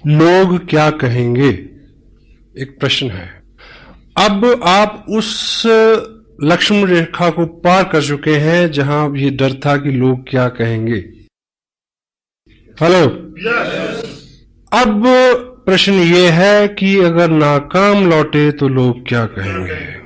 लोग क्या कहेंगे, एक प्रश्न है। अब आप उस लक्ष्मण रेखा को पार कर चुके हैं जहां ये डर था कि लोग क्या कहेंगे। हेलो। अब प्रश्न ये है कि अगर नाकाम लौटे तो लोग क्या कहेंगे।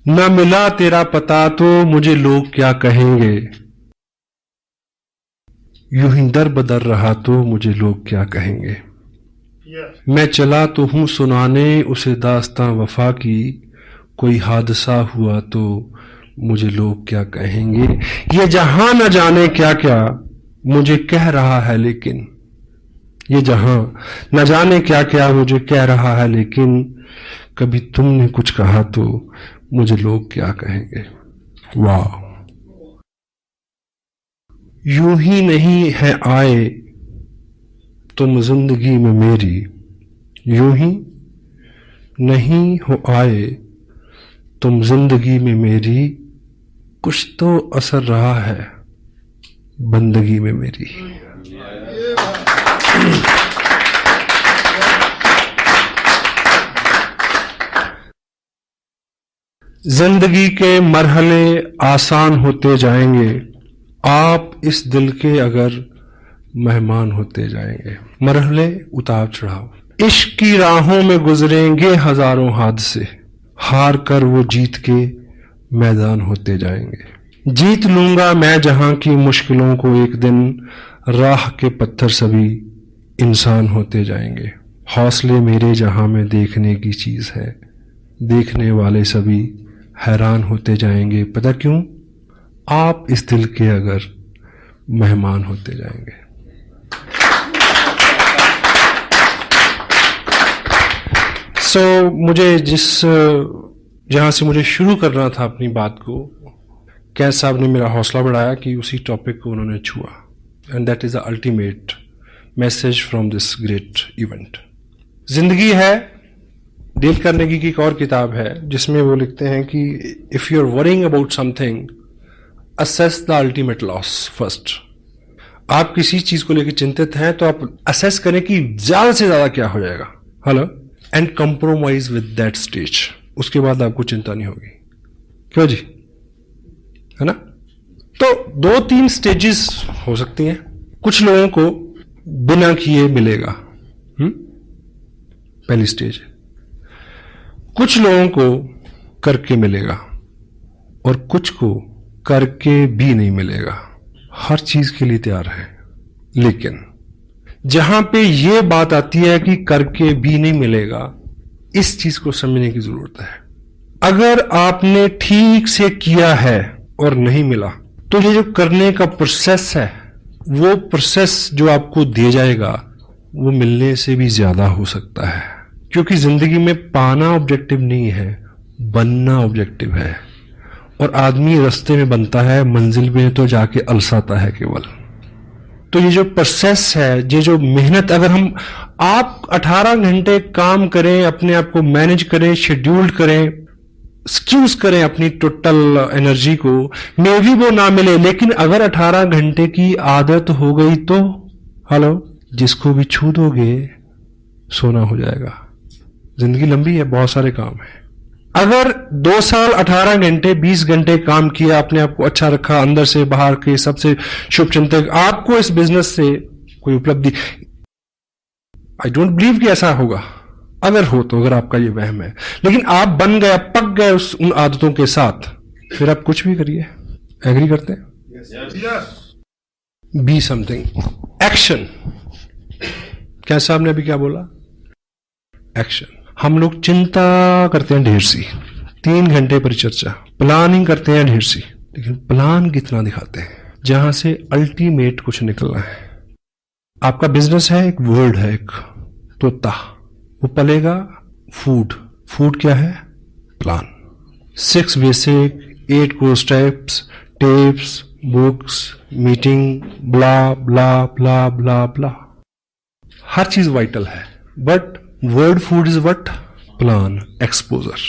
न मिला तेरा पता तो मुझे लोग क्या कहेंगे। यूं ही दर बदर रहा तो मुझे लोग क्या कहेंगे। मैं चला तो हूं सुनाने उसे दास्तां वफा की, कोई हादसा हुआ तो मुझे लोग क्या कहेंगे। ये जहां न जाने क्या क्या मुझे कह रहा है, लेकिन ये जहां न जाने क्या क्या मुझे कह रहा है, लेकिन कभी तुमने कुछ कहा तो मुझे लोग क्या कहेंगे। वाह। यूं ही नहीं है आए तुम जिंदगी में मेरी, यूं ही नहीं हो आए तुम जिंदगी में मेरी, कुछ तो असर रहा है बंदगी में मेरी। जिंदगी के मरहले आसान होते जाएंगे, आप इस दिल के अगर मेहमान होते जाएंगे। मरहले उतार चढ़ाव इश्क की राहों में गुजरेंगे हजारों हादसे, हार कर वो जीत के मैदान होते जाएंगे। जीत लूंगा मैं जहां की मुश्किलों को एक दिन, राह के पत्थर सभी इंसान होते जाएंगे। हौसले मेरे जहां में देखने की चीज है, देखने वाले सभी हैरान होते जाएंगे। पता क्यों? आप इस दिल के अगर मेहमान होते जाएंगे। मुझे जहां से मुझे शुरू करना था अपनी बात को, कैद साहब ने मेरा हौसला बढ़ाया कि उसी टॉपिक को उन्होंने छुआ, and that is the ultimate message from this great event. जिंदगी है, डेल कार्नेगी की एक और किताब है जिसमें वो लिखते हैं कि if you are worrying about something, assess the ultimate loss first. आप किसी चीज को लेकर चिंतित हैं तो आप असेस करें कि ज्यादा से ज्यादा क्या हो जाएगा। Hello. And compromise with that stage, उसके बाद आपको चिंता नहीं होगी। क्यों जी, है ना? तो 2-3 स्टेजेस हो सकती हैं। कुछ लोगों को बिना किए मिलेगा, पहली स्टेज। कुछ लोगों को करके मिलेगा और कुछ को करके भी नहीं मिलेगा। हर चीज के लिए तैयार है, लेकिन जहां पे ये बात आती है कि करके भी नहीं मिलेगा, इस चीज को समझने की जरूरत है। अगर आपने ठीक से किया है और नहीं मिला, तो ये जो करने का प्रोसेस है, वो प्रोसेस जो आपको दिया जाएगा वो मिलने से भी ज्यादा हो सकता है। क्योंकि जिंदगी में पाना ऑब्जेक्टिव नहीं है, बनना ऑब्जेक्टिव है। और आदमी रास्ते में बनता है, मंजिल में तो जाके अलसाता है केवल। तो ये जो प्रोसेस है, ये जो मेहनत, अगर आप 18 घंटे काम करें, अपने आप को मैनेज करें, शेड्यूल्ड करें, स्क्यूज करें अपनी टोटल एनर्जी को, मे भी वो ना मिले, लेकिन अगर 18 घंटे की आदत हो गई तो हेलो, जिसको भी छू दोगे सोना हो जाएगा। जिंदगी लंबी है, बहुत सारे काम है। अगर 2 साल 18 घंटे 20 घंटे काम किया, अपने आप को अच्छा रखा, अंदर से बाहर के सबसे शुभ चिंतक, आपको इस बिजनेस से कोई उपलब्धि, आई डोंट बिलीव कि ऐसा होगा। अगर हो तो, अगर आपका ये वहम है, लेकिन आप बन गए, पक गए उन आदतों के साथ, फिर आप कुछ भी करिए। एग्री करते हैं? Be something, action. क्या साहब ने अभी क्या बोला? एक्शन। हम लोग चिंता करते हैं ढेर सी, 3 घंटे परिचर्चा, प्लानिंग करते हैं ढेर सी, लेकिन प्लान कितना दिखाते हैं जहां से अल्टीमेट कुछ निकलना है। आपका बिजनेस है, एक वर्ड है, एक तोता, वो पलेगा फूड। फूड क्या है? Plan. 6 basic, 8 core steps, tips, books, meeting, blah blah blah blah blah. हर चीज वाइटल है, but word food is what? Plan, exposure.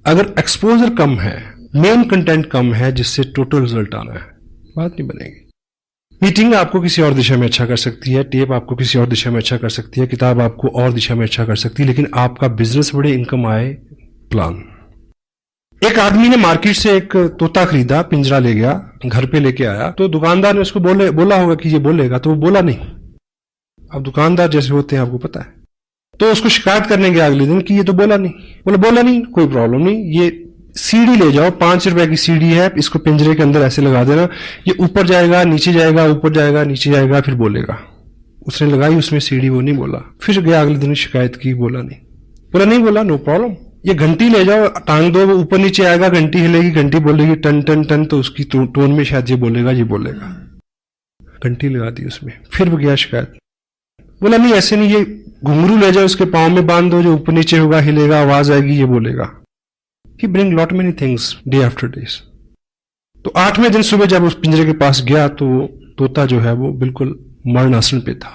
अगर एक्सपोजर कम है, मेन कंटेंट कम है, जिससे टोटल रिजल्ट आना है, बात नहीं बनेगी। मीटिंग आपको किसी और दिशा में अच्छा कर सकती है, टेप आपको किसी और दिशा में अच्छा कर सकती है, किताब आपको और दिशा में अच्छा कर सकती है, लेकिन आपका बिजनेस बड़े इनकम आए, प्लान। एक आदमी ने मार्केट से एक तोता खरीदा, पिंजरा ले गया, घर पे लेके आया, तो दुकानदार ने उसको बोला होगा कि ये बोलेगा, तो वो बोला नहीं। अब दुकानदार जैसे होते हैं आपको पता है, तो उसको शिकायत करने गया अगले दिन कि ये तो बोला नहीं, कोई प्रॉब्लम नहीं, ये सीढ़ी ले जाओ, 5 रुपए की सीढ़ी है, इसको पिंजरे के अंदर ऐसे लगा देना, ये ऊपर जाएगा, नीचे जाएगा, ऊपर जाएगा, नीचे जाएगा, फिर बोलेगा। उसने लगाई उसमें सीढ़ी, वो नहीं बोला। फिर गया अगले दिन, शिकायत की, बोला नहीं बोला, नो प्रॉब्लम। ये घंटी ले जाओ, टांग दो, वो ऊपर नीचे आएगा, घंटी हिलेगी, घंटी बोलेगी टन टन टन, तो उसकी टोन में शायद ये बोलेगा। घंटी लगा दी उसमें, फिर गया शिकायत, बोला नहीं ऐसे नहीं, ये घुंघरू ले जाओ, उसके पाँव में बांध दो, जो ऊपर नीचे होगा, हिलेगा, आवाज आएगी, ये बोलेगा। He bring lot many things day after days. तो 8वें दिन सुबह जब उस पिंजरे के पास गया तो तोता जो है वो बिल्कुल मरण आसन पे था।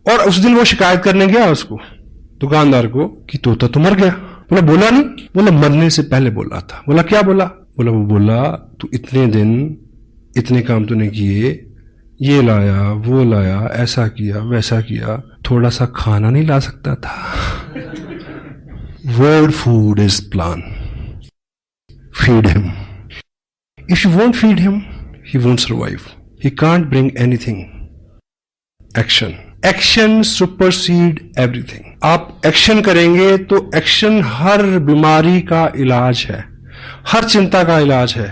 और उस दिन वो शिकायत करने गया उसको, दुकानदार को, कि तोता तो मर गया। बोला नहीं, बोला मरने से पहले बोला था। बोला क्या बोला? बोला तू इतने दिन इतने काम तूने किए, ये लाया, वो लाया, ऐसा किया, वैसा किया, थोड़ा सा खाना नहीं ला सकता था? Word food is plan. Feed him. If you won't feed him, he won't survive. He can't bring anything. Action. Action supersede everything. आप एक्शन करेंगे तो एक्शन हर बीमारी का इलाज है, हर चिंता का इलाज है।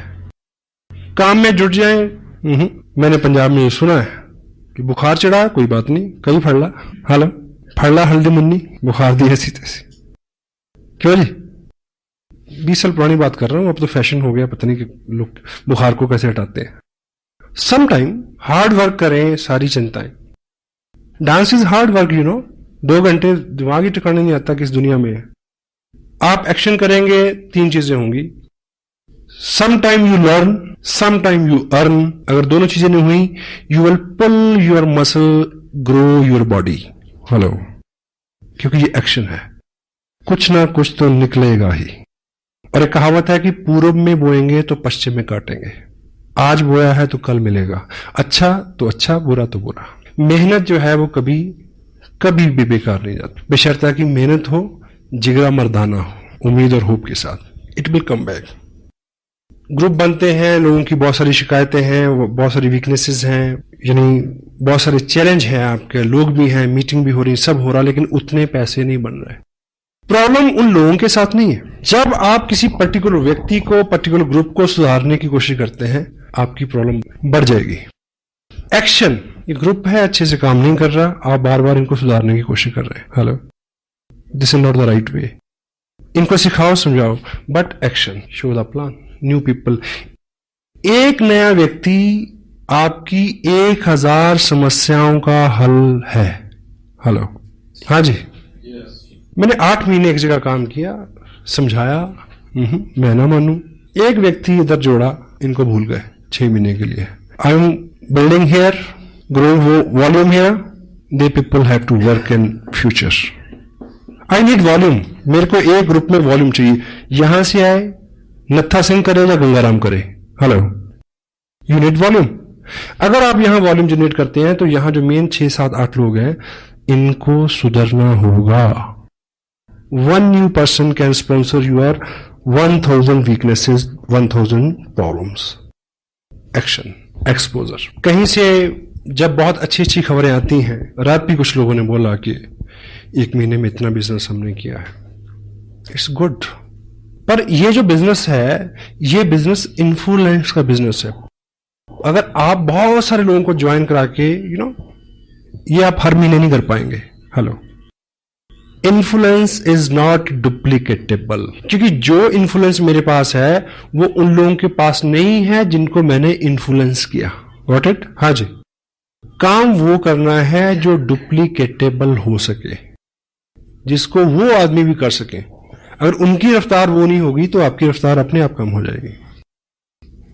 काम में जुट जाए। मैंने पंजाब में ये सुना है कि बुखार चढ़ा, कोई बात नहीं, कहीं फड़ला हल्दी मुन्नी, बुखार दी ऐसी तैसी। क्यों जी? 20 साल पुरानी बात कर रहा हूं, अब तो फैशन हो गया, पता नहीं कि लोग बुखार को कैसे हटाते हैं। सम टाइम हार्ड वर्क करें, सारी चिंताएं। डांस इज हार्ड वर्क, 2 घंटे दिमाग ही ठिकाने नहीं आता कि इस दुनिया में है। आप एक्शन करेंगे, 3 चीजें होंगी। Some time you learn, some time you earn. अगर दोनों चीजें नहीं हुई, you will pull your muscle, grow your body. क्योंकि ये एक्शन है, कुछ ना कुछ तो निकलेगा ही। और एक कहावत है कि पूर्व में बोएंगे तो पश्चिम में काटेंगे। आज बोया है तो कल मिलेगा, अच्छा तो अच्छा, बुरा तो बुरा। मेहनत जो है वो कभी भी बेकार नहीं जाती, बशर्ते कि मेहनत हो, जिगरा मर्दाना हो, उम्मीद और होप के साथ। It will come back. Group बनते हैं, लोगों की बहुत सारी शिकायतें हैं, बहुत सारी वीकनेसेस हैं, यानी बहुत सारे चैलेंज हैं आपके, लोग भी हैं, मीटिंग भी हो रही, सब हो रहा, लेकिन उतने पैसे नहीं बन रहे। प्रॉब्लम उन लोगों के साथ नहीं है। जब आप किसी पर्टिकुलर व्यक्ति को, पर्टिकुलर ग्रुप को सुधारने की कोशिश करते हैं, आपकी प्रॉब्लम बढ़ जाएगी। एक्शन, ये ग्रुप है, अच्छे से काम नहीं कर रहा, आप बार बार इनको सुधारने की कोशिश कर रहे हैं। This is not the right way. इनको सिखाओ, समझाओ, but action, show the plan, new people. एक नया व्यक्ति आपकी 1000 समस्याओं का हल है। हाँ जी। मैंने 8 महीने एक जगह काम किया, समझाया, मैं ना मानू। एक व्यक्ति इधर जोड़ा, इनको भूल गए 6 महीने के लिए। I am building here, growing volume here, they people have to work in future. I need volume. मेरे को एक ग्रुप में वॉल्यूम चाहिए। यहां से आए, नत्था सिंह करे या गंगाराम करे, यू नीड वॉल्यूम। अगर आप यहां वॉल्यूम जनरेट करते हैं तो यहां जो मेन 6, 7, 8 लोग हैं, इनको सुधरना होगा। 1 new person can sponsor your 1000 weaknesses, 1000 problems. Action, exposure. कहीं से जब बहुत अच्छी खबरें आती हैं, रात भी कुछ लोगों ने बोला कि 1 महीने में इतना बिजनेस हमने किया है, इट्स गुड। पर ये जो बिजनेस है, ये बिजनेस इन्फ्लुएंस का बिजनेस है। अगर आप बहुत सारे लोगों को ज्वाइन करा के, ये आप हर महीने नहीं कर पाएंगे। इन्फ्लुएंस इज नॉट डुप्लीकेटेबल, क्योंकि जो इन्फ्लुएंस मेरे पास है वो उन लोगों के पास नहीं है जिनको मैंने इन्फ्लुएंस किया। Got it? हाँ जी। काम वो करना है जो डुप्लीकेटेबल हो सके, जिसको वो आदमी भी कर सके। अगर उनकी रफ्तार वो नहीं होगी तो आपकी रफ्तार अपने आप कम हो जाएगी।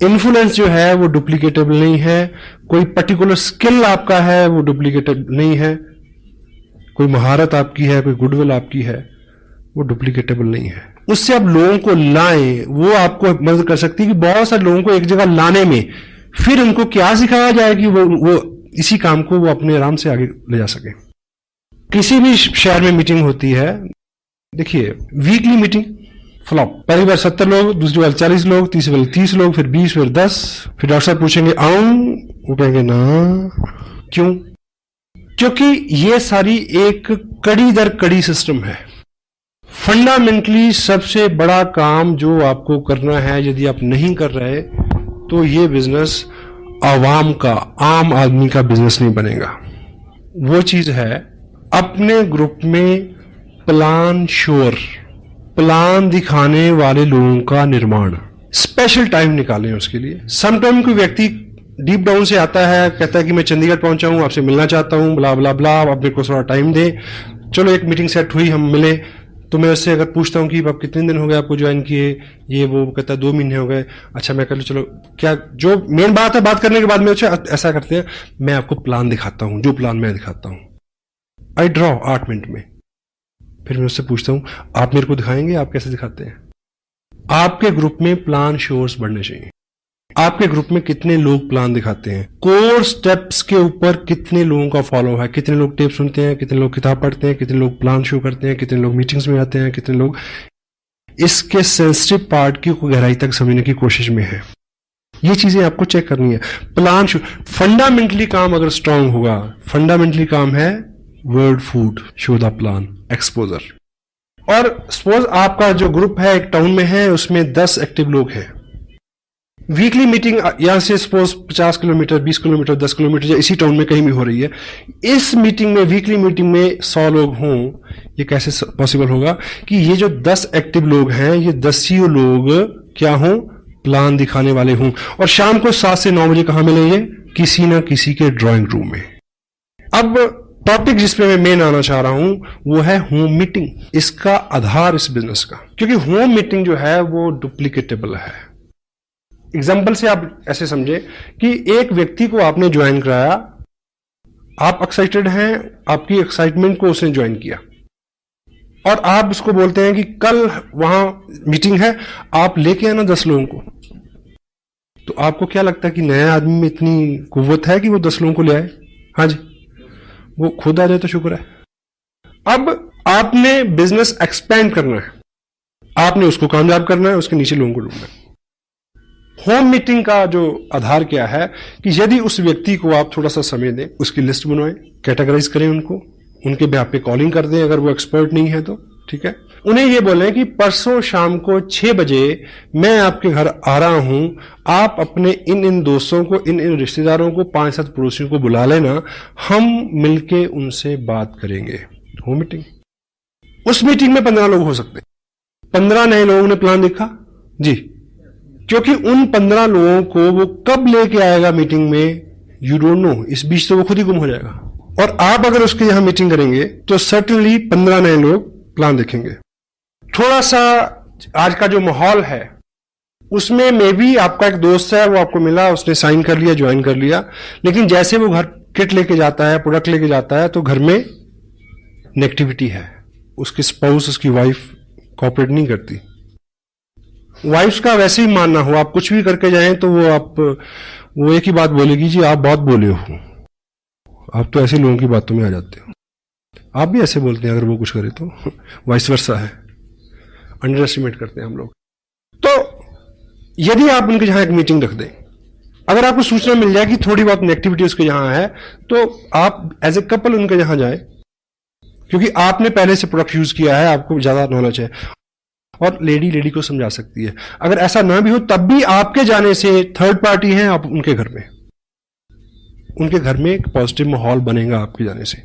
इन्फ्लुएंस जो है वो डुप्लीकेटेबल नहीं है। कोई पर्टिकुलर स्किल आपका है वो डुप्लीकेटेबल नहीं है। कोई महारत आपकी है, कोई गुडविल आपकी है, वो डुप्लीकेटेबल नहीं है। उससे आप लोगों को लाएं, वो आपको मदद कर सकती है कि बहुत सारे लोगों को एक जगह लाने में। फिर उनको क्या सिखाया जाए कि वो इसी काम को वो अपने आराम से आगे ले जा सके। किसी भी शहर में मीटिंग होती है, देखिए वीकली मीटिंग फ्लॉप, पहली बार 70 लोग, दूसरी बार 40 लोग, तीसरी बार 30 लोग, फिर 20, फिर 10, फिर डॉक्टर साहब पूछेंगे आऊं, वो कहेंगे ना। क्यों? क्योंकि ये सारी एक कड़ी दर कड़ी सिस्टम है। फंडामेंटली सबसे बड़ा काम जो आपको करना है, यदि आप नहीं कर रहे तो ये बिजनेस आवाम का, आम आदमी का बिजनेस नहीं बनेगा। वो चीज है अपने ग्रुप में प्लान श्योर, प्लान दिखाने वाले लोगों का निर्माण। स्पेशल टाइम निकालें उसके लिए। समटाइम कोई व्यक्ति डीप डाउन से आता है, कहता है कि मैं चंडीगढ़ पहुंचा हूं, आपसे मिलना चाहता हूं, ब्ला ब्ला ब्ला, आप मेरे को थोड़ा टाइम दे। चलो एक मीटिंग सेट हुई, हम मिले, तो मैं उससे अगर पूछता हूं कि आप कितने दिन हो गए आपको ज्वाइन किए, ये वो कहता है 2 महीने हो गए। अच्छा मैं कह लूं, चलो क्या जो मेन बात है, बात करने के बाद में अच्छा ऐसा करते हैं, मैं आपको प्लान दिखाता हूं, जो प्लान मैं दिखाता हूं, आई ड्रॉ 8 मिनट में। फिर मैं उससे पूछता हूं आप मेरे को दिखाएंगे, आप कैसे दिखाते हैं। आपके ग्रुप में प्लान श्योर्स बढ़ने चाहिए। आपके ग्रुप में कितने लोग प्लान दिखाते हैं, कोर स्टेप्स के ऊपर कितने लोगों का फॉलो है, कितने लोग टेप सुनते हैं, कितने लोग किताब पढ़ते हैं, कितने लोग प्लान शो करते हैं, कितने लोग मीटिंग्स में आते हैं, कितने लोग इसके सेंसिटिव पार्ट की गहराई तक समझने की कोशिश में है। ये चीजें आपको चेक करनी है। प्लान शो फंडामेंटली काम अगर स्ट्रांग होगा, फंडामेंटली काम है word food, show the plan, exposure. और सपोज आपका जो ग्रुप है एक टाउन में है, उसमें 10 एक्टिव लोग हैं। वीकली मीटिंग यहां से सपोज 50 किलोमीटर, 20 किलोमीटर, 10 किलोमीटर या इसी टाउन में कहीं भी हो रही है। इस मीटिंग में, वीकली मीटिंग में 100 लोग हों, ये कैसे पॉसिबल होगा कि ये जो 10 एक्टिव लोग हैं, ये 10 ही लोग क्या हों, प्लान दिखाने वाले हों। और शाम को 7 से 9 बजे कहां मिलेंगे, किसी ना किसी के ड्राइंग रूम में। अब टॉपिक जिस पे मैं मेन आना चाह रहा हूं वो है होम मीटिंग, इसका आधार इस बिजनेस का। क्योंकि होम मीटिंग जो है वो डुप्लीकेटेबल है। एग्जाम्पल से आप ऐसे समझे कि एक व्यक्ति को आपने ज्वाइन कराया, आप एक्साइटेड हैं, आपकी एक्साइटमेंट को उसने ज्वाइन किया, और आप उसको बोलते हैं कि कल वहां मीटिंग है, आप लेके आना 10 लोगों को। तो आपको क्या लगता है कि नया आदमी में इतनी कुव्वत है कि वो 10 लोगों को ले आए? हाँ जी, वो खुद आ जाए तो शुक्र है। अब आपने बिजनेस एक्सपेंड करना है, आपने उसको कामयाब करना है, उसके नीचे लोगों को ढूंढना है। होम मीटिंग का जो आधार क्या है कि यदि उस व्यक्ति को आप थोड़ा सा समय दें, उसकी लिस्ट बनवाएं, कैटेगराइज करें उनको, उनके बेहाफ पे कॉलिंग कर दें अगर वो एक्सपर्ट नहीं है तो, ठीक है। उन्हें ये बोलें कि परसों शाम को 6 बजे मैं आपके घर आ रहा हूं, आप अपने इन दोस्तों को, इन रिश्तेदारों को, 5-7 पड़ोसियों को बुला लेना, हम मिलके उनसे बात करेंगे। Home meeting. उस मीटिंग में 15 लोग हो सकते, 15 नए लोगों ने प्लान देखा जी, क्योंकि उन 15 लोगों को वो कब लेके आएगा मीटिंग में, यू डोंट नो। इस बीच तो वो खुद ही गुम हो जाएगा। और आप अगर उसके यहां मीटिंग करेंगे तो सर्टेनली 15 नए लोग प्लान देखेंगे। थोड़ा सा आज का जो माहौल है उसमें मे भी आपका एक दोस्त है, वो आपको मिला, उसने साइन कर लिया, ज्वाइन कर लिया, लेकिन जैसे वो घर किट लेके जाता है, प्रोडक्ट लेके जाता है, तो घर में नेगेटिविटी है। उसकी स्पाउस, उसकी वाइफ कोऑपरेट नहीं करती। वाइफ्स का वैसे ही मानना हो, आप कुछ भी करके जाएं तो वो एक ही बात बोलेगी, जी आप बहुत बोले हो, आप तो ऐसे लोगों की बातों में आ जाते हो। आप भी ऐसे बोलते हैं अगर वो कुछ करे तो, वाइस वर्सा है, अंडर एस्टिमेट करते हैं हम लोग। तो यदि आप उनके यहां एक मीटिंग रख दें, अगर आपको सूचना मिल जाए कि थोड़ी बहुत नेगेटिविटी उसके यहां है, तो आप एज ए कपल उनके यहां जाए, क्योंकि आपने पहले से प्रोडक्ट यूज किया है, आपको ज्यादा नॉलेज है, और लेडी को समझा सकती है। अगर ऐसा ना भी हो तब भी आपके जाने से थर्ड पार्टी है, आप उनके घर में एक पॉजिटिव माहौल बनेगा आपके जाने से।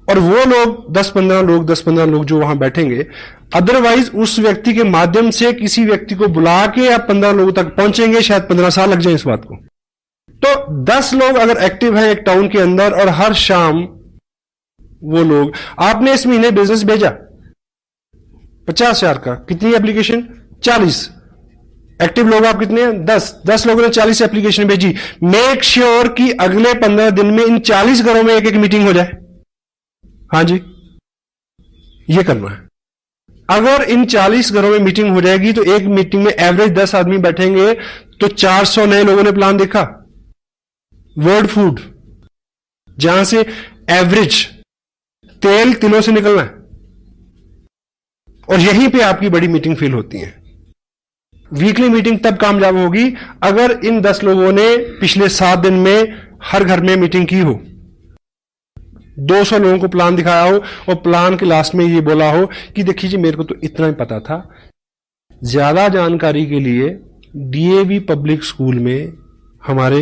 और वो लोग 10-15 लोग जो वहां बैठेंगे, अदरवाइज उस व्यक्ति के माध्यम से किसी व्यक्ति को बुला के आप 15 लोगों तक पहुंचेंगे, शायद 15 साल लग जाए इस बात को। तो 10 लोग अगर एक्टिव हैं एक टाउन के अंदर, और हर शाम वो लोग, आपने इस महीने बिजनेस भेजा 50,000 का, कितनी एप्लीकेशन? 40। एक्टिव लोग आप कितने हैं? 10 लोगों ने 40 एप्लीकेशन भेजी। मेक श्योर कि अगले 15 दिन में इन 40 घरों में एक मीटिंग हो जाए। हाँ जी, ये करना है। अगर इन 40 घरों में मीटिंग हो जाएगी तो एक मीटिंग में एवरेज 10 आदमी बैठेंगे तो 400 नए लोगों ने प्लान देखा। वर्ल्ड फूड, जहां से एवरेज तेल तिलों से निकलना है, और यहीं पे आपकी बड़ी मीटिंग फेल होती है। वीकली मीटिंग तब कामयाब होगी अगर इन 10 लोगों ने पिछले 7 दिन में हर घर में मीटिंग की हो, 200 लोगों को प्लान दिखाया हो और प्लान के लास्ट में ये बोला हो कि देखिए जी मेरे को तो इतना ही पता था। ज्यादा जानकारी के लिए डीएवी पब्लिक स्कूल में हमारे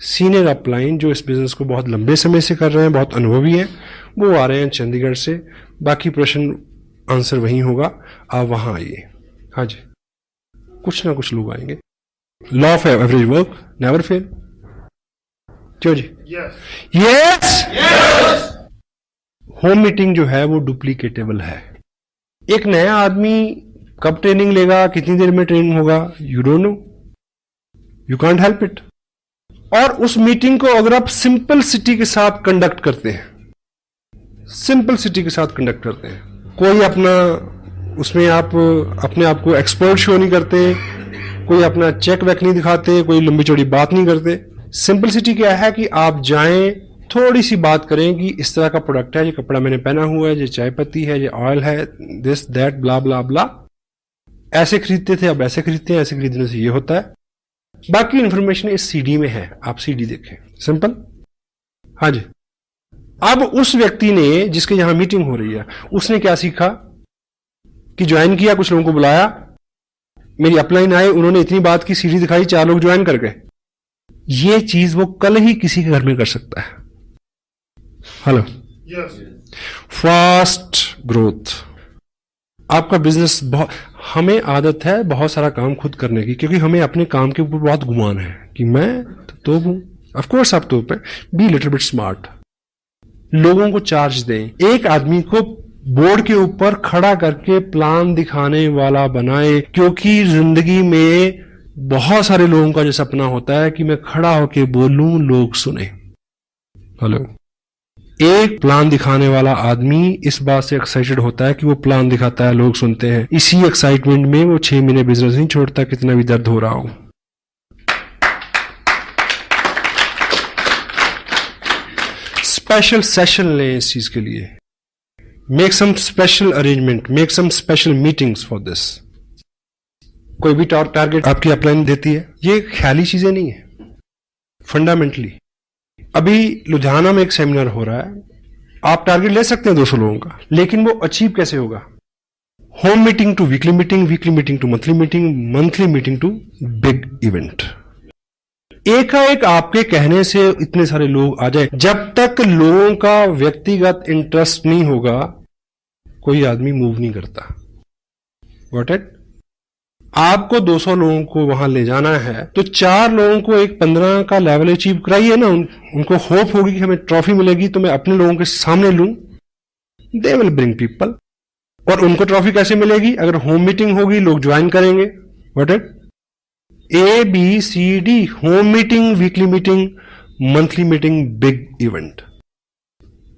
सीनियर अपलाइन जो इस बिजनेस को बहुत लंबे समय से कर रहे हैं, बहुत अनुभवी हैं, वो आ रहे हैं चंडीगढ़ से। बाकी प्रश्न आंसर वहीं होगा, आप वहां आइए। हाँ जी, कुछ ना कुछ लोग आएंगे। Law of average work never fail. क्यों जी? यस। होम मीटिंग जो है वो डुप्लीकेटेबल है। एक नया आदमी कब ट्रेनिंग लेगा, कितनी देर में ट्रेनिंग होगा, you don't know, you can't help it. और उस मीटिंग को अगर आप सिंपल सिटी के साथ कंडक्ट करते हैं, सिंपल सिटी के साथ कंडक्ट करते हैं, कोई अपना उसमें आप अपने आप को एक्सपर्ट शो नहीं करते, कोई अपना चेक वेक नहीं दिखाते, कोई लंबी चौड़ी बात नहीं करते। सिंपलिसिटी क्या है कि आप जाएं, थोड़ी सी बात करें कि इस तरह का प्रोडक्ट है, ये कपड़ा मैंने पहना हुआ है, ये चाय पत्ती है, ये ऑयल है, दिस दैट ब्ला ब्ला ब्ला, ऐसे खरीदते थे अब ऐसे खरीदते हैं, ऐसे खरीदने से ये होता है। बाकी इंफॉर्मेशन इस सीडी में है, आप सीडी देखें। सिंपल। हाँ जी। अब उस व्यक्ति ने जिसके यहां मीटिंग हो रही है, उसने क्या सीखा कि ज्वाइन किया, कुछ लोगों को बुलाया, मेरी अपलाइन आए, उन्होंने इतनी बात की, सीडी दिखाई, 4 लोग ज्वाइन कर गए। ये चीज वो कल ही किसी के घर में कर सकता है। हेलो। Fast growth. आपका बिजनेस बहुत, हमें आदत है बहुत सारा काम खुद करने की, क्योंकि हमें अपने काम के ऊपर बहुत गुमान है कि मैं तो हूं। ऑफ कोर्स आप तो पे बी लिटिल बिट स्मार्ट। लोगों को चार्ज दें। एक आदमी को बोर्ड के ऊपर खड़ा करके प्लान दिखाने वाला बनाए, क्योंकि जिंदगी में बहुत सारे लोगों का जो सपना होता है कि मैं खड़ा होके बोलूं, लोग सुने। हेलो। एक प्लान दिखाने वाला आदमी इस बात से एक्साइटेड होता है कि वो प्लान दिखाता है, लोग सुनते हैं। इसी एक्साइटमेंट में वो 6 महीने बिजनेस नहीं छोड़ता, कितना भी दर्द हो रहा हो। स्पेशल सेशन लें इस चीज के लिए। Make some special arrangement, make some special meetings for this. कोई भी टारगेट आपकी अपलाइन देती है, ये ख्याली चीजें नहीं है, फंडामेंटली। अभी लुधियाना में एक सेमिनार हो रहा है, आप टारगेट ले सकते हैं 200 लोगों का, लेकिन वो अचीव कैसे होगा? Home meeting to weekly meeting, weekly meeting to monthly meeting, monthly meeting to big event. एकाएक आपके कहने से इतने सारे लोग आ जाए, जब तक लोगों का व्यक्तिगत इंटरेस्ट नहीं होगा कोई आदमी मूव नहीं करता। Got it? आपको 200 लोगों को वहां ले जाना है तो 4 लोगों को एक 15 का लेवल अचीव कराइए ना। उनको होप होगी कि हमें ट्रॉफी मिलेगी तो मैं अपने लोगों के सामने लूं, दे विल ब्रिंग पीपल। और उनको ट्रॉफी कैसे मिलेगी? अगर होम मीटिंग होगी, लोग ज्वाइन करेंगे। What it? ABCD, home meeting, weekly meeting, monthly meeting, big event.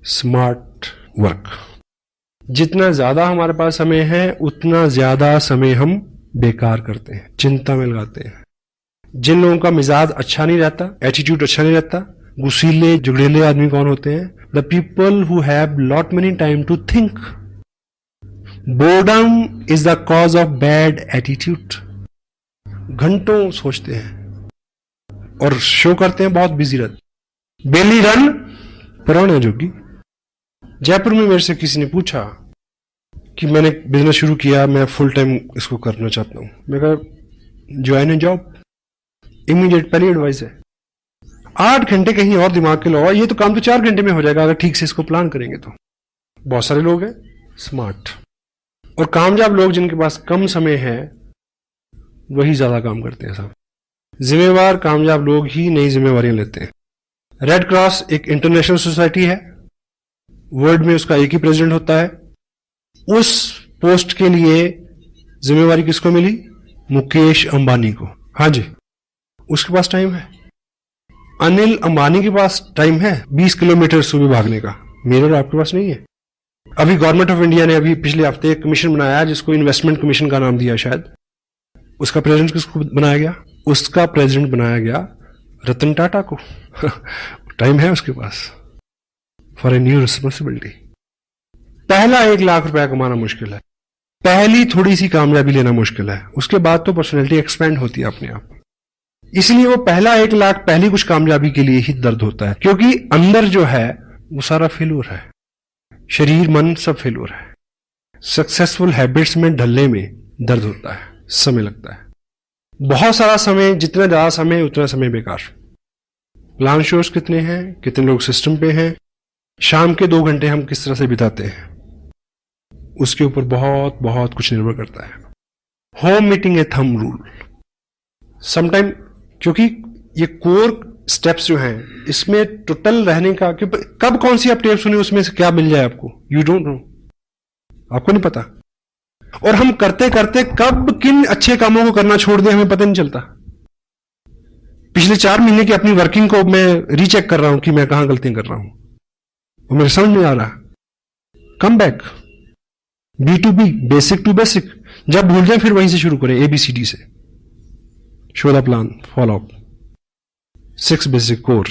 Smart work. जितना ज्यादा हमारे पास समय है उतना ज्यादा समय हम बेकार करते हैं, चिंता में लगाते हैं। जिन लोगों का मिजाज अच्छा नहीं रहता, एटीट्यूड अच्छा नहीं रहता, गुस्सीले जुगड़ेले आदमी कौन होते हैं? The people who have lot many time to think. Boredom is the cause of bad attitude. घंटों सोचते हैं और शो करते हैं बहुत बिजी रहते। बेली रन पुराने जोगी। जयपुर में मेरे से किसी ने पूछा कि मैंने बिजनेस शुरू किया, मैं फुल टाइम इसको करना चाहता हूं। मैं कहा ज्वाइन ए जॉब, इमीडिएट पहली एडवाइस है। 8 घंटे कहीं और दिमाग के लगाओ, ये तो काम तो 4 घंटे में हो जाएगा अगर ठीक से इसको प्लान करेंगे तो। बहुत सारे लोग हैं स्मार्ट और कामयाब लोग जिनके पास कम समय है वही ज्यादा काम करते हैं साहब। जिम्मेवार कामयाब लोग ही नई जिम्मेवारियां लेते हैं। रेड क्रॉस एक इंटरनेशनल सोसाइटी है, वर्ल्ड में उसका एक ही प्रेसिडेंट होता है। उस पोस्ट के लिए जिम्मेवारी किसको मिली? मुकेश अंबानी को। हाँ जी, उसके पास टाइम है। अनिल अंबानी के पास टाइम है 20 किलोमीटर सुबह भागने का, मेरे और आपके पास नहीं है। अभी गवर्नमेंट ऑफ इंडिया ने अभी पिछले हफ्ते एक कमीशन बनाया जिसको इन्वेस्टमेंट कमीशन का नाम दिया शायद। उसका प्रेसिडेंट किसको बनाया गया? उसका प्रेसिडेंट बनाया गया रतन टाटा को। टाइम है उसके पास फॉर ए न्यू रिस्पॉन्सिबिलिटी। पहला 1 लाख रुपया कमाना मुश्किल है, पहली थोड़ी सी कामयाबी लेना मुश्किल है, उसके बाद तो पर्सनैलिटी एक्सपेंड होती है अपने आप। इसलिए वो पहला 1 लाख पहली कुछ कामयाबी के लिए ही दर्द होता है, क्योंकि अंदर जो है वो सारा फेल्योर है, शरीर मन सब फेल्योर है। सक्सेसफुल हैबिट्स में ढलने में दर्द होता है, समय लगता है, बहुत सारा समय, जितना ज्यादा समय उतना समय बेकार। प्लान शोर्स कितने हैं, कितने लोग सिस्टम पे हैं, शाम के 2 घंटे हम किस तरह से बिताते हैं, उसके ऊपर बहुत बहुत कुछ निर्भर करता है। होम मीटिंग ए थंब रूल समटाइम, क्योंकि ये कोर स्टेप्स जो हैं इसमें टोटल रहने का, कि कब कौन सी आप टेप सुने उसमें से क्या मिल जाए आपको, यू डोंट नो, आपको नहीं पता। और हम करते करते कब किन अच्छे कामों को करना छोड़ दें हमें पता नहीं चलता। पिछले 4 महीने की अपनी वर्किंग को मैं रीचेक कर रहा हूं कि मैं कहां गलतियां कर रहा हूं, वो मेरे समझ में आ रहा। Come back, B2B, basic to basic. जब भूल जाए फिर वहीं से शुरू करें, ABCD से। Show the plan, follow up, 6 basic core.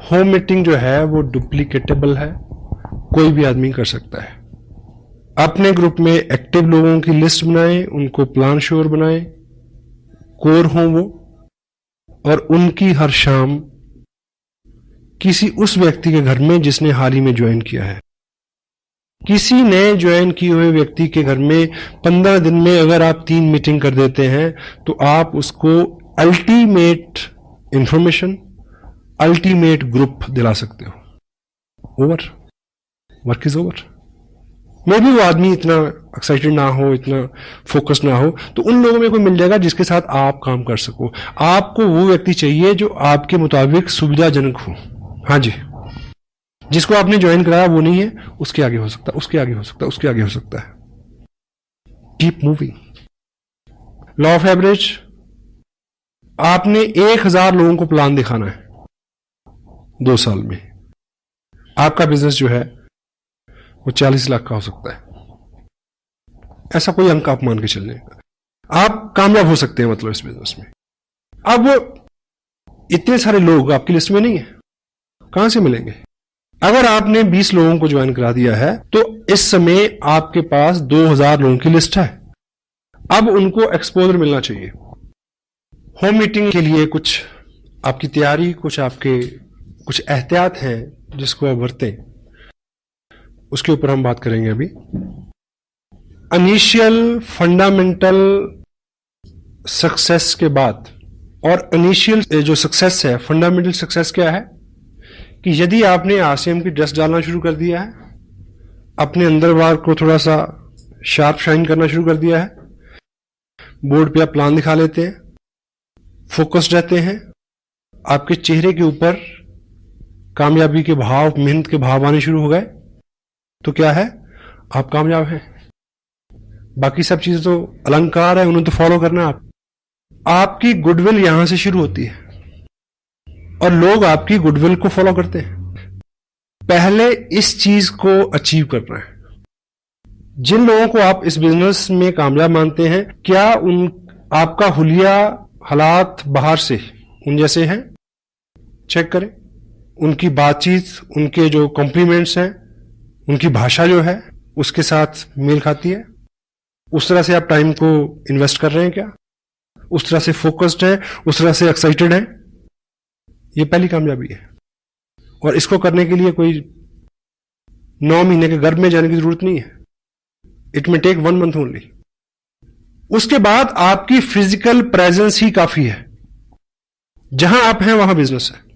Home meeting जो है वो डुप्लीकेटेबल है, कोई भी आदमी कर सकता है। अपने ग्रुप में एक्टिव लोगों की लिस्ट बनाएं, उनको प्लान श्योर बनाएं, कोर हों वो, और उनकी हर शाम किसी उस व्यक्ति के घर में जिसने हाल ही में ज्वाइन किया है, किसी नए ज्वाइन किए हुए व्यक्ति के घर में 15 दिन में अगर आप 3 मीटिंग कर देते हैं तो आप उसको अल्टीमेट इंफॉर्मेशन, अल्टीमेट ग्रुप दिला सकते हो। Over, work is over. मे भी वो आदमी इतना एक्साइटेड ना हो, इतना फोकस ना हो, तो उन लोगों में कोई मिल जाएगा जिसके साथ आप काम कर सको। आपको वो व्यक्ति चाहिए जो आपके मुताबिक सुविधाजनक हो। हाँ जी, जिसको आपने ज्वाइन कराया वो नहीं है, उसके आगे हो सकता है, उसके आगे हो सकता है, उसके आगे हो सकता है। Keep moving. Law of average, आपने 1000 लोगों को प्लान दिखाना है 2 साल में। आपका बिजनेस जो है वो 40 लाख का हो सकता है, ऐसा कोई अंक आप मान के चलने, आप कामयाब हो सकते हैं मतलब इस बिजनेस में। अब वो इतने सारे लोग आपकी लिस्ट में नहीं है, कहां से मिलेंगे? अगर आपने 20 लोगों को ज्वाइन करा दिया है तो इस समय आपके पास 2000 लोगों की लिस्ट है। अब उनको एक्सपोजर मिलना चाहिए। होम मीटिंग के लिए कुछ आपकी तैयारी, कुछ एहतियात हैं जिसको आप बरतें, उसके ऊपर हम बात करेंगे अभी। इनिशियल फंडामेंटल सक्सेस के बाद, और इनिशियल जो सक्सेस है, फंडामेंटल सक्सेस क्या है कि यदि आपने RCM की ड्रेस डालना शुरू कर दिया है, अपने अंदर बार को थोड़ा सा शार्प शाइन करना शुरू कर दिया है, बोर्ड पे आप प्लान दिखा लेते हैं, फोकस्ड रहते हैं, आपके चेहरे के ऊपर कामयाबी के भाव, मेहनत के भाव आने शुरू हो गए, तो क्या है, आप कामयाब हैं। बाकी सब चीजें तो अलंकार है, उन्हें तो फॉलो करना है। आपकी गुडविल यहां से शुरू होती है और लोग आपकी गुडविल को फॉलो करते हैं। पहले इस चीज को अचीव करना है। जिन लोगों को आप इस बिजनेस में कामयाब मानते हैं, क्या आपका हुलिया हालात बाहर से उन जैसे हैं? चेक करें। उनकी बातचीत, उनके जो कॉम्प्लीमेंट्स हैं, उनकी भाषा जो है उसके साथ मेल खाती है? उस तरह से आप टाइम को इन्वेस्ट कर रहे हैं क्या? उस तरह से फोकस्ड है, उस तरह से एक्साइटेड है? ये पहली कामयाबी है। और इसको करने के लिए कोई 9 महीने के गर्भ में जाने की जरूरत नहीं है। It may take 1 month only. उसके बाद आपकी फिजिकल प्रेजेंस ही काफी है। जहां आप हैं वहां बिजनेस है।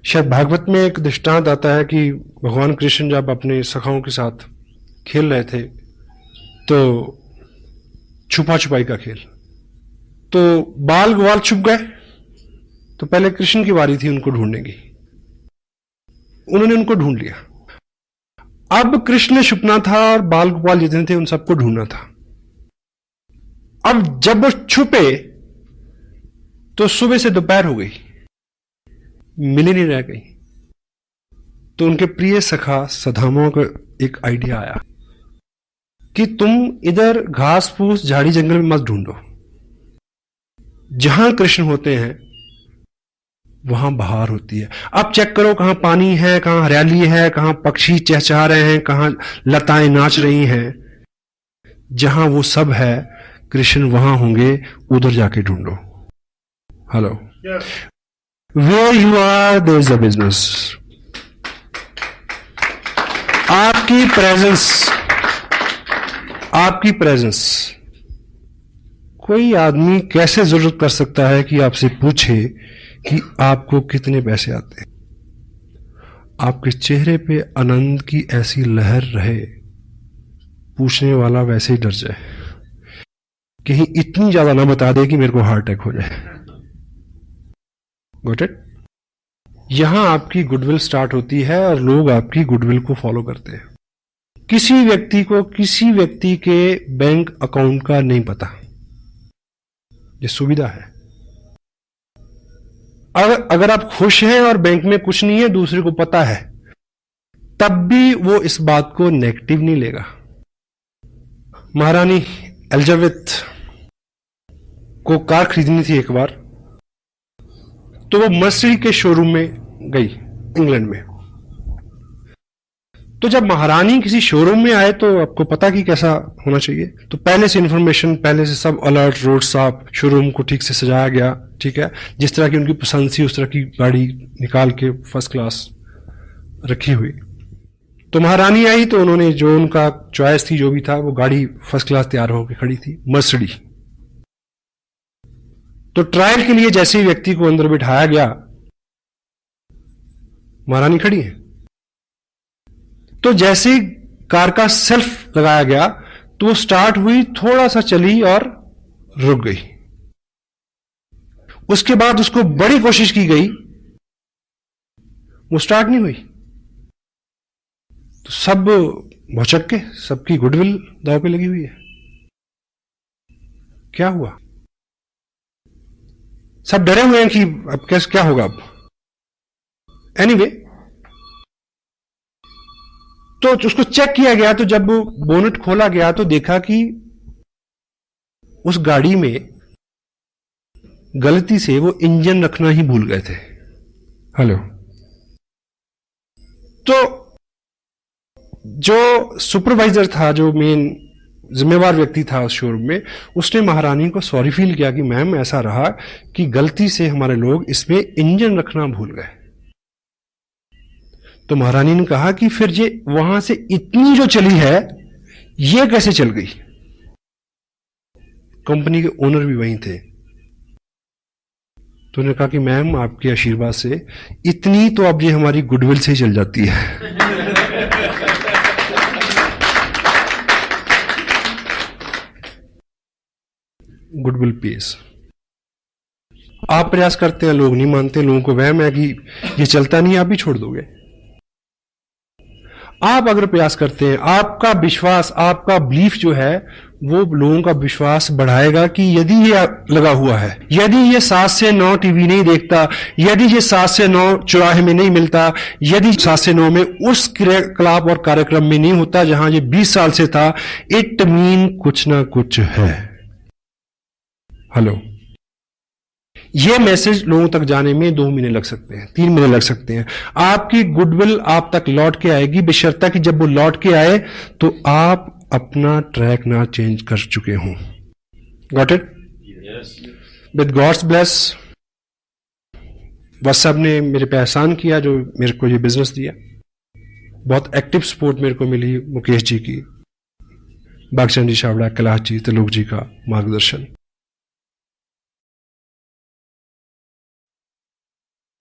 शायद भागवत में एक दृष्टांत आता है कि भगवान कृष्ण जब अपने सखाओं के साथ खेल रहे थे तो छुपा छुपाई का खेल, तो बाल ग्वाल छुप गए, तो पहले कृष्ण की बारी थी उनको ढूंढने की। उन्होंने उनको ढूंढ लिया। अब कृष्ण छुपना था और बाल गोपाल जितने थे उन सबको ढूंढना था। अब जब वो छुपे तो सुबह से दोपहर हो गई, मिले नहीं रह गई। तो उनके प्रिय सखा सदामा को एक आइडिया आया कि तुम इधर घास फूस झाड़ी जंगल में मत ढूंढो, जहां कृष्ण होते हैं वहां बहार होती है। आप चेक करो कहां पानी है, कहां हरियाली है, कहां पक्षी चहचहा रहे हैं, कहां लताएं नाच रही हैं। जहां वो सब है कृष्ण वहां होंगे, उधर जाके ढूंढो। Hello, where you are there is a business. आपकी प्रेजेंस कोई आदमी कैसे जरूरत कर सकता है कि आपसे पूछे कि आपको कितने पैसे आते हैं। आपके चेहरे पे आनंद की ऐसी लहर रहे, पूछने वाला वैसे ही डर जाए, कहीं इतनी ज्यादा ना बता दे कि मेरे को हार्ट अटैक हो जाए। Got it? यहां आपकी गुडविल स्टार्ट होती है और लोग आपकी गुडविल को फॉलो करते हैं। किसी व्यक्ति को किसी व्यक्ति के बैंक अकाउंट का नहीं पता, ये सुविधा है। अगर आप खुश हैं और बैंक में कुछ नहीं है, दूसरे को पता है, तब भी वो इस बात को नेगेटिव नहीं लेगा। महारानी एलिजाबेथ को कार खरीदनी थी एक बार, तो वो मर्सिडीज के शोरूम में गई इंग्लैंड में। तो जब महारानी किसी शोरूम में आए तो आपको पता कि कैसा होना चाहिए, तो पहले से इंफॉर्मेशन, पहले से सब अलर्ट, रोड साफ, शोरूम को ठीक से सजाया गया, ठीक है, जिस तरह की उनकी पसंद थी उस तरह की गाड़ी निकाल के फर्स्ट क्लास रखी हुई। तो महारानी आई तो उन्होंने जो उनका चॉइस थी, जो भी था, वो गाड़ी फर्स्ट क्लास तैयार होकर खड़ी थी, मर्सिडीज। तो ट्रायल के लिए जैसे ही व्यक्ति को अंदर बिठाया गया, महारानी खड़ी है, तो जैसे ही कार का सेल्फ लगाया गया तो वो स्टार्ट हुई, थोड़ा सा चली और रुक गई। उसके बाद उसको बड़ी कोशिश की गई, वो स्टार्ट नहीं हुई। तो सब भौचक के, सबकी गुडविल दांव पे लगी हुई है। क्या हुआ? सब डरे हुए हैं कि अब कैसे क्या होगा अब। एनीवे, तो उसको चेक किया गया, तो जब बोनेट खोला गया तो देखा कि उस गाड़ी में गलती से वो इंजन रखना ही भूल गए थे। हेलो, तो जो सुपरवाइजर था, जो मेन जिम्मेवार व्यक्ति था उस शोरूम में, उसने महारानी को सॉरी फील किया कि मैम ऐसा रहा कि गलती से हमारे लोग इसमें इंजन रखना भूल गए। तो महारानी ने कहा कि फिर ये वहां से इतनी जो चली है ये कैसे चल गई। कंपनी के ओनर भी वहीं थे, तो उन्होंने कहा कि मैम आपके आशीर्वाद से इतनी तो अब ये हमारी गुडविल से ही चल जाती है। Goodwill pace. आप प्रयास करते हैं, लोग नहीं मानते, लोगों को वहम है कि ये चलता नहीं, आप भी छोड़ दोगे। आप अगर प्रयास करते हैं, आपका विश्वास, आपका बिलीफ जो है वो लोगों का विश्वास बढ़ाएगा कि यदि ये लगा हुआ है, यदि ये 7 से 9 टीवी नहीं देखता, यदि ये 7 से 9 चौराहे में नहीं मिलता, यदि 7 से 9 में उस क्रियाकलाप और कार्यक्रम में नहीं होता जहां ये 20 साल से था, इट मीन कुछ ना कुछ है। हेलो, ये मैसेज लोगों तक जाने में 2 महीने लग सकते हैं, 3 महीने लग सकते हैं। आपकी गुडविल आप तक लौट के आएगी, बशर्ते कि जब वो लौट के आए तो आप अपना ट्रैक ना चेंज कर चुके हों। Got it? With God's bless, बस साहब ने मेरे पे एहसान किया जो मेरे को ये बिजनेस दिया। बहुत एक्टिव सपोर्ट मेरे को मिली मुकेश जी की, बागचंद जी छाबड़ा, कैलाश जी, त्रिलोक जी का मार्गदर्शन।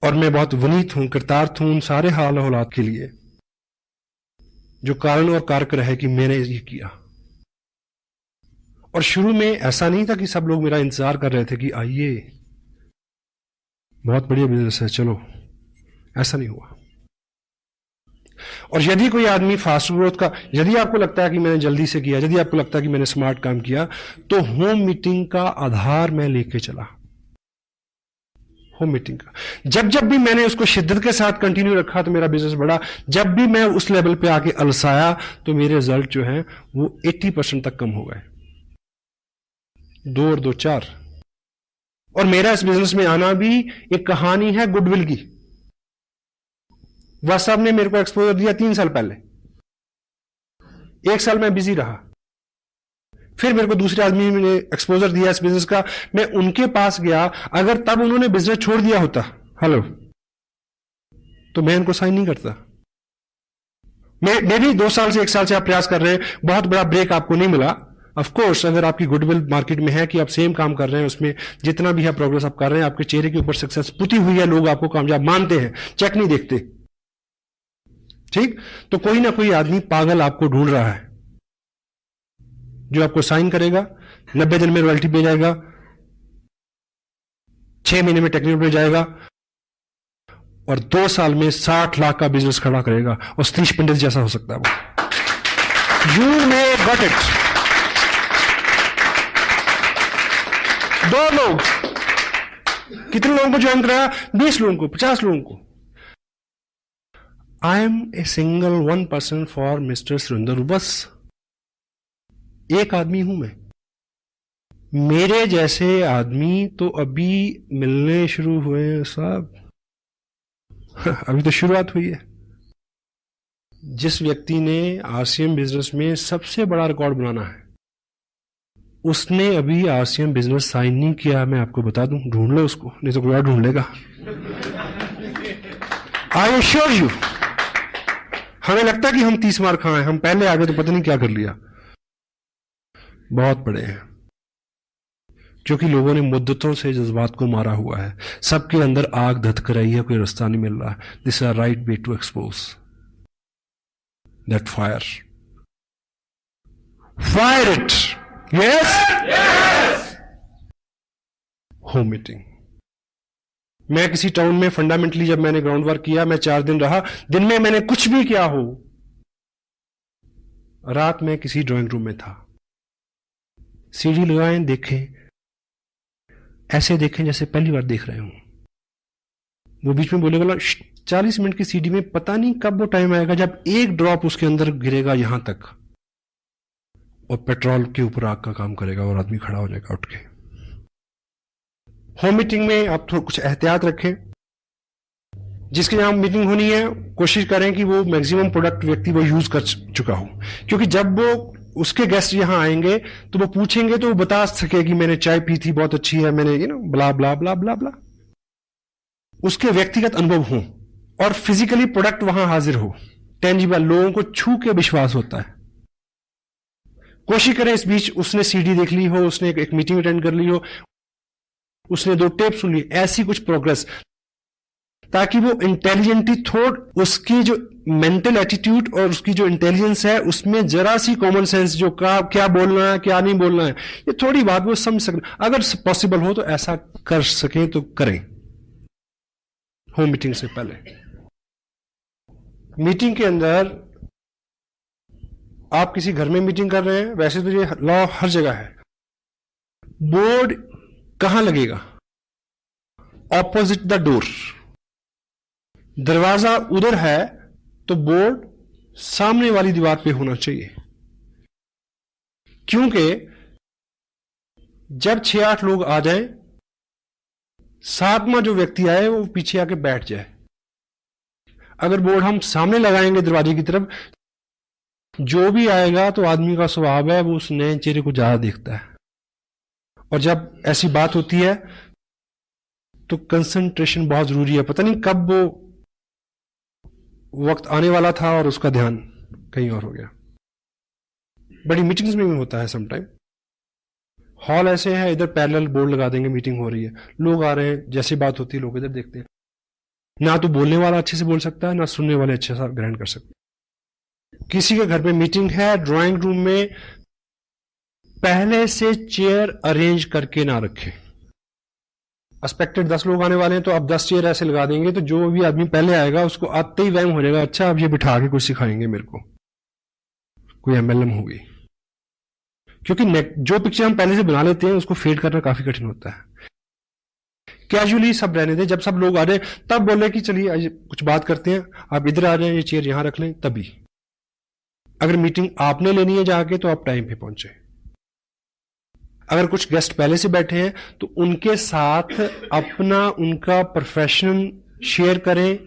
और मैं बहुत विनीत हूं, कृतार्थ हूं उन सारे हाल हालात के लिए जो कारण और कारक रहे कि मैंने ये किया। और शुरू में ऐसा नहीं था कि सब लोग मेरा इंतजार कर रहे थे कि आइए बहुत बढ़िया बिजनेस है चलो, ऐसा नहीं हुआ। और यदि कोई आदमी फास्ट ग्रोथ का, यदि आपको लगता है कि मैंने जल्दी से किया, यदि आपको लगता है कि मैंने स्मार्ट काम किया, तो होम मीटिंग का आधार मैं लेके चला। होम मीटिंग का। जब जब भी मैंने उसको शिद्दत के साथ कंटिन्यू रखा तो मेरा बिजनेस बढ़ा। जब भी मैं उस लेवल पे आके अलसाया तो मेरे रिजल्ट जो हैं वो 80% तक कम हो गए। 2 और 2 4। और मेरा इस बिजनेस में आना भी एक कहानी है गुडविल की। वास साहब ने मेरे को एक्सपोजर दिया 3 साल पहले। 1 साल मैं बिजी रहा, फिर मेरे को दूसरे आदमी ने एक्सपोजर दिया इस बिजनेस का, मैं उनके पास गया। अगर तब उन्होंने बिजनेस छोड़ दिया होता, हेलो, तो मैं इनको साइन नहीं करता। मैं भी 2 साल से 1 साल से आप प्रयास कर रहे हैं, बहुत बड़ा ब्रेक आपको नहीं मिला। ऑफ कोर्स अगर आपकी गुडविल मार्केट में है कि आप सेम काम कर रहे हैं, उसमें जितना भी है प्रोग्रेस आप कर रहे हैं, आपके चेहरे के ऊपर सक्सेस पुती हुई है, लोग आपको कामयाब मानते हैं, चेक नहीं देखते, ठीक। तो कोई ना कोई आदमी पागल आपको ढूंढ रहा है जो आपको साइन करेगा, 90 दिन में रॉयल्टी पे जाएगा, 6 महीने में टेक्निकल पे जाएगा और 2 साल में 60 लाख का बिजनेस खड़ा करेगा और सतीश पंडित जैसा हो सकता है वो। You may got it. 2 लोग, कितने लोगों को ज्वाइन कराया? 20 लोगों को, 50 लोगों को। I am a single 1 person for mister Surendra. बस एक आदमी हूं मैं। मेरे जैसे आदमी तो अभी मिलने शुरू हुए हैं साहब। अभी तो शुरुआत हुई है। जिस व्यक्ति ने आरसीएम बिजनेस में सबसे बड़ा रिकॉर्ड बनाना है, उसने अभी आरसीएम बिजनेस साइन नहीं किया। मैं आपको बता दूं, ढूंढ लो उसको, नहीं तो कोई और ढूंढ लेगा। I assure you. हमें लगता है कि हम 30 मार खाए, हम पहले आगे तो पता नहीं क्या कर लिया। बहुत बड़े हैं, क्योंकि लोगों ने मुद्दतों से जज्बात को मारा हुआ है। सबके अंदर आग धधक रही है, कोई रास्ता नहीं मिल रहा। This is a right way to expose that fire. Fire it. Yes. Home meeting. मैं किसी टाउन में फंडामेंटली जब मैंने ग्राउंड वर्क किया, मैं 4 दिन रहा। दिन में मैंने कुछ भी किया हो, रात में किसी ड्राइंग रूम में था। सीढ़ी लगाएं, देखें, ऐसे देखें जैसे पहली बार देख रहे हूं। वो बीच में बोलेगा 40 मिनट की सीढ़ी में पता नहीं कब वो टाइम आएगा जब एक ड्रॉप उसके अंदर गिरेगा यहां तक, और पेट्रोल के ऊपर आग का काम करेगा और आदमी खड़ा हो जाएगा उठ के। होम मीटिंग में आप थोड़ा कुछ एहतियात रखें। जिसके यहां मीटिंग होनी है, कोशिश करें कि वो मैक्सिमम प्रोडक्ट व्यक्ति वो यूज कर चुका हो, क्योंकि जब वो उसके गेस्ट यहां आएंगे तो वो पूछेंगे तो वो बता सके कि मैंने चाय पी थी, बहुत अच्छी है, मैंने ब्ला ब्ला ब्ला ब्ला ब्ला। उसके व्यक्तिगत अनुभव हो और फिजिकली प्रोडक्ट वहां हाजिर हो, टेंजिबल, लोगों को छू के विश्वास होता है। कोशिश करें इस बीच उसने सीडी देख ली हो, उसने एक मीटिंग अटेंड कर ली हो, उसने 2 टेप सुन ली, ऐसी कुछ प्रोग्रेस, ताकि वो इंटेलिजेंटली थोड़ उसकी जो मेंटल एटीट्यूड और उसकी जो इंटेलिजेंस है उसमें जरा सी कॉमन सेंस, जो क्या बोलना है क्या नहीं बोलना है, ये थोड़ी बात वो समझ सकें। अगर पॉसिबल हो तो ऐसा कर सकें तो करें होम मीटिंग से पहले। मीटिंग के अंदर आप किसी घर में मीटिंग कर रहे हैं, वैसे तो ये लॉ हर जगह है। बोर्ड कहां लगेगा? Opposite the door. दरवाजा उधर है तो बोर्ड सामने वाली दीवार पे होना चाहिए, क्योंकि जब 6-8 लोग आ जाएं, 7वां जो व्यक्ति आए वो पीछे आके बैठ जाए। अगर बोर्ड हम सामने लगाएंगे दरवाजे की तरफ, जो भी आएगा तो आदमी का स्वभाव है वो उस नए चेहरे को ज्यादा देखता है, और जब ऐसी बात होती है तो कंसंट्रेशन बहुत जरूरी है। पता नहीं कब वो वक्त आने वाला था और उसका ध्यान कहीं और हो गया। बड़ी मीटिंग्स में भी होता है समटाइम। हॉल ऐसे है, इधर पैरेलल बोर्ड लगा देंगे, मीटिंग हो रही है, लोग आ रहे हैं, जैसी बात होती है लोग इधर देखते हैं। ना तो बोलने वाला अच्छे से बोल सकता है, ना सुनने वाले अच्छे से ग्रहण कर सकते हैं। किसी के घर में मीटिंग है, ड्राइंग रूम में पहले से चेयर अरेंज करके ना रखें। एक्सपेक्टेड 10 लोग आने वाले हैं तो आप 10 चेयर ऐसे लगा देंगे तो जो भी आदमी पहले आएगा उसको आते ही वहम हो जाएगा, अच्छा अब ये बिठा के कुछ सिखाएंगे मेरे को, कोई एमएलएम होगी। क्योंकि जो पिक्चर हम पहले से बना लेते हैं उसको फेड करना काफी कठिन होता है। कैजुअली सब रहने दें, जब सब लोग आ रहे तब बोले कि चलिए आज कुछ बात करते हैं, आप इधर आ रहे हैं, ये चेयर यहां रख लें, तभी। अगर मीटिंग आपने लेनी है जाके तो आप टाइम पे पहुंचे। अगर कुछ गेस्ट पहले से बैठे हैं तो उनके साथ अपना उनका प्रोफेशन शेयर करें,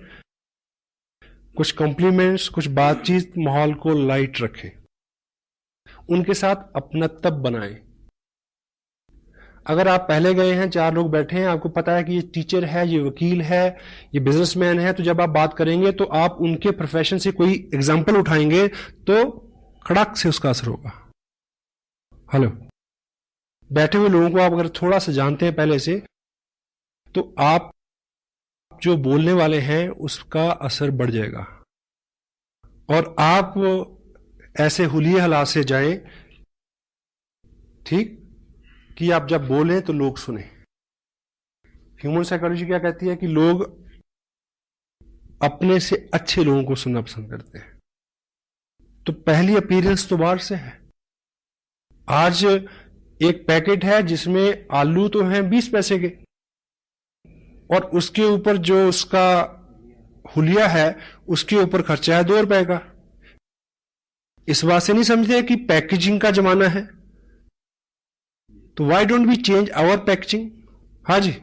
कुछ कॉम्प्लीमेंट्स, कुछ बातचीत, माहौल को लाइट रखें, उनके साथ अपनत्व बनाएं। अगर आप पहले गए हैं, 4 लोग बैठे हैं, आपको पता है कि ये टीचर है, ये वकील है, ये बिजनेसमैन है, तो जब आप बात करेंगे तो आप उनके प्रोफेशन से कोई एग्जाम्पल उठाएंगे तो खड़क से उसका असर होगा। हेलो, बैठे हुए लोगों को आप अगर थोड़ा सा जानते हैं पहले से, तो आप जो बोलने वाले हैं उसका असर बढ़ जाएगा और आप ऐसे हुलिये हालात से जाएं, ठीक, कि आप जब बोलें तो लोग सुने। ह्यूमन साइकोलॉजी क्या कहती है कि लोग अपने से अच्छे लोगों को सुनना पसंद करते हैं। तो पहली अपीयरेंस तो बाहर से है। आज एक पैकेट है जिसमें आलू तो हैं 20 पैसे के और उसके ऊपर जो उसका हुलिया है उसके ऊपर खर्चा है 2 रुपए का। इस बात से नहीं समझते कि पैकेजिंग का जमाना है, तो why don't we change our packaging. हाँ जी,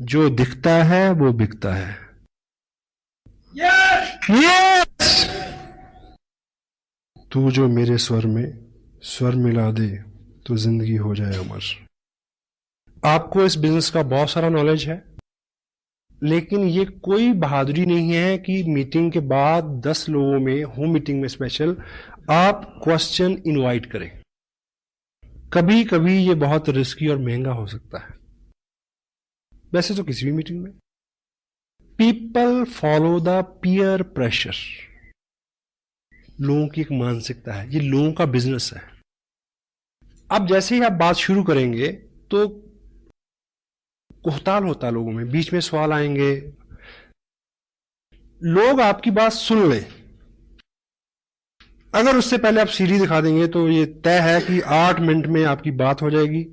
जो दिखता है वो बिकता है। यस, तू जो मेरे स्वर में स्वर मिला दे तो जिंदगी हो जाए अमर। आपको इस बिजनेस का बहुत सारा नॉलेज है, लेकिन ये कोई बहादुरी नहीं है कि मीटिंग के बाद 10 लोगों में, होम मीटिंग में स्पेशल, आप क्वेश्चन इनवाइट करें। कभी कभी ये बहुत रिस्की और महंगा हो सकता है, वैसे तो किसी भी मीटिंग में। People follow the peer pressure. लोगों की एक मानसिकता है, ये लोगों का बिजनेस है। अब जैसे ही आप बात शुरू करेंगे तो कोहताल होता है लोगों में, बीच में सवाल आएंगे, लोग आपकी बात सुन लें। अगर उससे पहले आप सीढ़ी दिखा देंगे तो ये तय है कि 8 मिनट में आपकी बात हो जाएगी।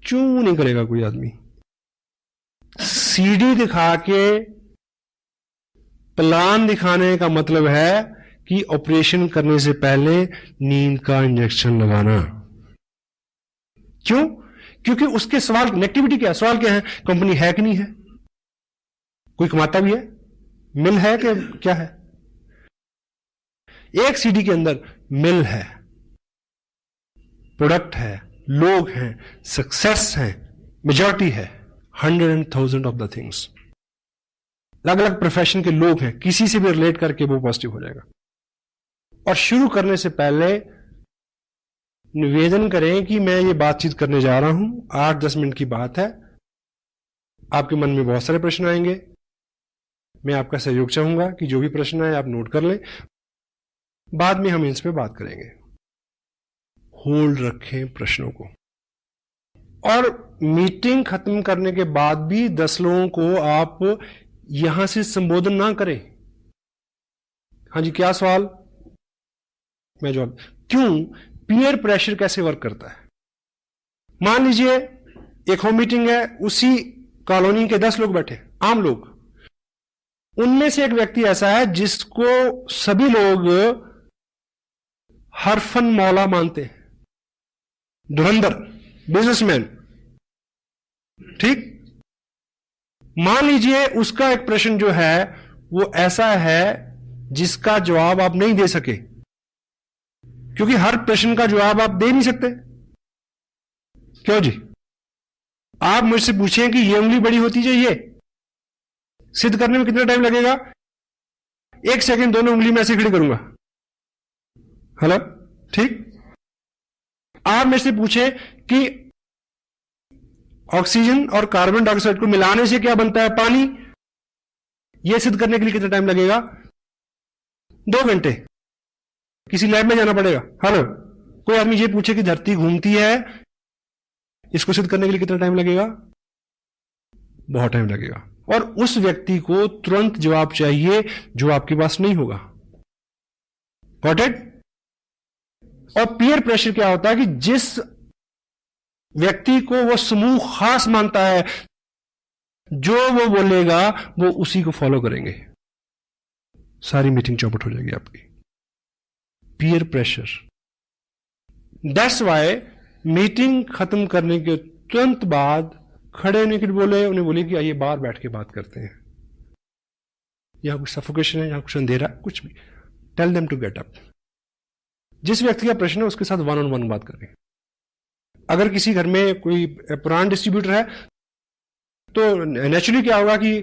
चू नहीं करेगा कोई आदमी। सीढ़ी दिखा के प्लान दिखाने का मतलब है कि ऑपरेशन करने से पहले नींद का इंजेक्शन लगाना। क्यों? क्योंकि उसके सवाल, नेगेटिविटी क्या है, सवाल क्या है, कंपनी है कि नहीं है, कोई कमाता भी है, मिल है कि क्या है। एक सीडी के अंदर मिल है, प्रोडक्ट है, लोग हैं, सक्सेस है, मेजॉरिटी है, 100,000 ऑफ द थिंग्स। अलग अलग प्रोफेशन के लोग हैं, किसी से भी रिलेट करके वो पॉजिटिव हो जाएगा। और शुरू करने से पहले निवेदन करें कि मैं ये बातचीत करने जा रहा हूं, 8-10 मिनट की बात है, आपके मन में बहुत सारे प्रश्न आएंगे, मैं आपका सहयोग चाहूंगा कि जो भी प्रश्न आए आप नोट कर लें, बाद में हम इस पे बात करेंगे। होल्ड रखें प्रश्नों को, और मीटिंग खत्म करने के बाद भी 10 लोगों को आप यहां से संबोधन ना करें। हाँ जी, क्या सवाल, मैं जवाब। क्यों? पीयर प्रेशर कैसे वर्क करता है। मान लीजिए एक होम मीटिंग है, उसी कॉलोनी के 10 लोग बैठे, आम लोग, उनमें से एक व्यक्ति ऐसा है जिसको सभी लोग हरफन मौला मानते हैं, धुरंधर, बिजनेसमैन, ठीक। मान लीजिए उसका एक प्रश्न जो है वो ऐसा है जिसका जवाब आप नहीं दे सके, क्योंकि हर प्रश्न का जवाब आप दे नहीं सकते। क्यों जी? आप मुझसे पूछें कि ये उंगली बड़ी होती चाहिए, सिद्ध करने में कितना टाइम लगेगा? 1 सेकंड, दोनों उंगली में ऐसे खड़ी करूंगा। हेलो, ठीक। आप मुझसे पूछें कि ऑक्सीजन और कार्बन डाइऑक्साइड को मिलाने से क्या बनता है? पानी। यह सिद्ध करने के लिए कितना टाइम लगेगा? 2 घंटे। किसी लैब में जाना पड़ेगा। हेलो, कोई आदमी ये पूछे कि धरती घूमती है, इसको सिद्ध करने के लिए कितना टाइम लगेगा? बहुत टाइम लगेगा। और उस व्यक्ति को तुरंत जवाब चाहिए जो आपके पास नहीं होगा। Got it? और पीयर प्रेशर क्या होता है कि जिस व्यक्ति को वो समूह खास मानता है, जो वो बोलेगा वो उसी को फॉलो करेंगे, सारी मीटिंग चौपट हो जाएगी आपकी। Peer pressure. That's why meeting खत्म करने के तुरंत बाद खड़े होने के बोले, उन्हें बोले कि आइए बाहर बैठ के बात करते हैं, यहां कुछ सफोकेशन है, यहां कुछ अंधेरा, कुछ भी। Tell them to get up. जिस व्यक्ति का प्रश्न है उसके साथ वन ऑन वन बात करें। अगर किसी घर में कोई पुराना डिस्ट्रीब्यूटर है तो नेचुरली क्या होगा कि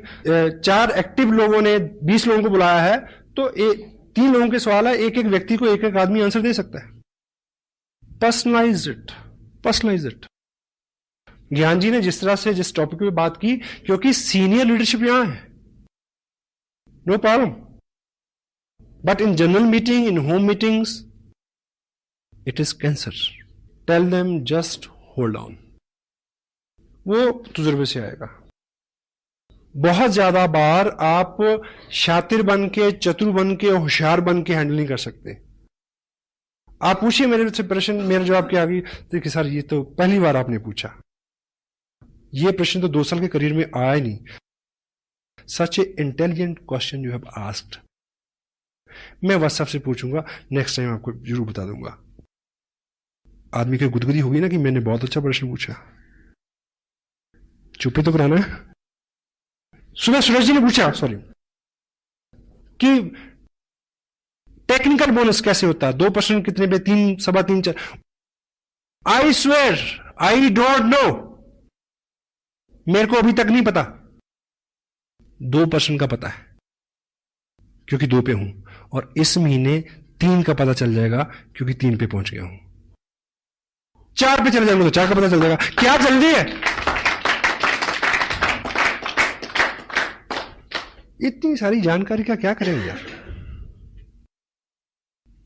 4 एक्टिव लोगों ने 20 लोगों को बुलाया है, तो 3 लोगों के सवाल है, एक एक व्यक्ति को एक एक आदमी आंसर दे सकता है। Personalise it, personalise it. Gyan ji ने जिस तरह से जिस टॉपिक पे बात की, क्योंकि सीनियर लीडरशिप यहां है, no problem, but in general meeting, in home meetings, it is cancer. Tell them just hold on. वो तजुर्बे से आएगा। बहुत ज्यादा बार आप शातिर बन के, चतुर बन के, होशियार बन के हैंडल नहीं कर सकते। आप पूछिए मेरे से प्रश्न, मेरा जवाब क्या आ गई? देखिए सर, ये तो पहली बार आपने पूछा, ये प्रश्न तो 2 साल के करियर में आया ही नहीं। Such a intelligent question you have asked. मैं व्हाट्सएप से पूछूंगा, नेक्स्ट टाइम आपको जरूर बता दूंगा। आदमी की गुदगुदी होगी ना कि मैंने बहुत अच्छा प्रश्न पूछा। चुप्पी तो कराना है। सुबह सूरज जी ने पूछा, सॉरी, कि टेक्निकल बोनस कैसे होता है, 2% कितने पे, 3, 3.25, 4। I swear I don't know, मेरे को अभी तक नहीं पता। 2% का पता है क्योंकि 2 पे हूं, और इस महीने 3 का पता चल जाएगा क्योंकि 3 पे पहुंच गया हूं। 4 पे चले जाएंगे तो 4 का पता चल जाएगा। क्या जल्दी है? इतनी सारी जानकारी का क्या करेंगे यार?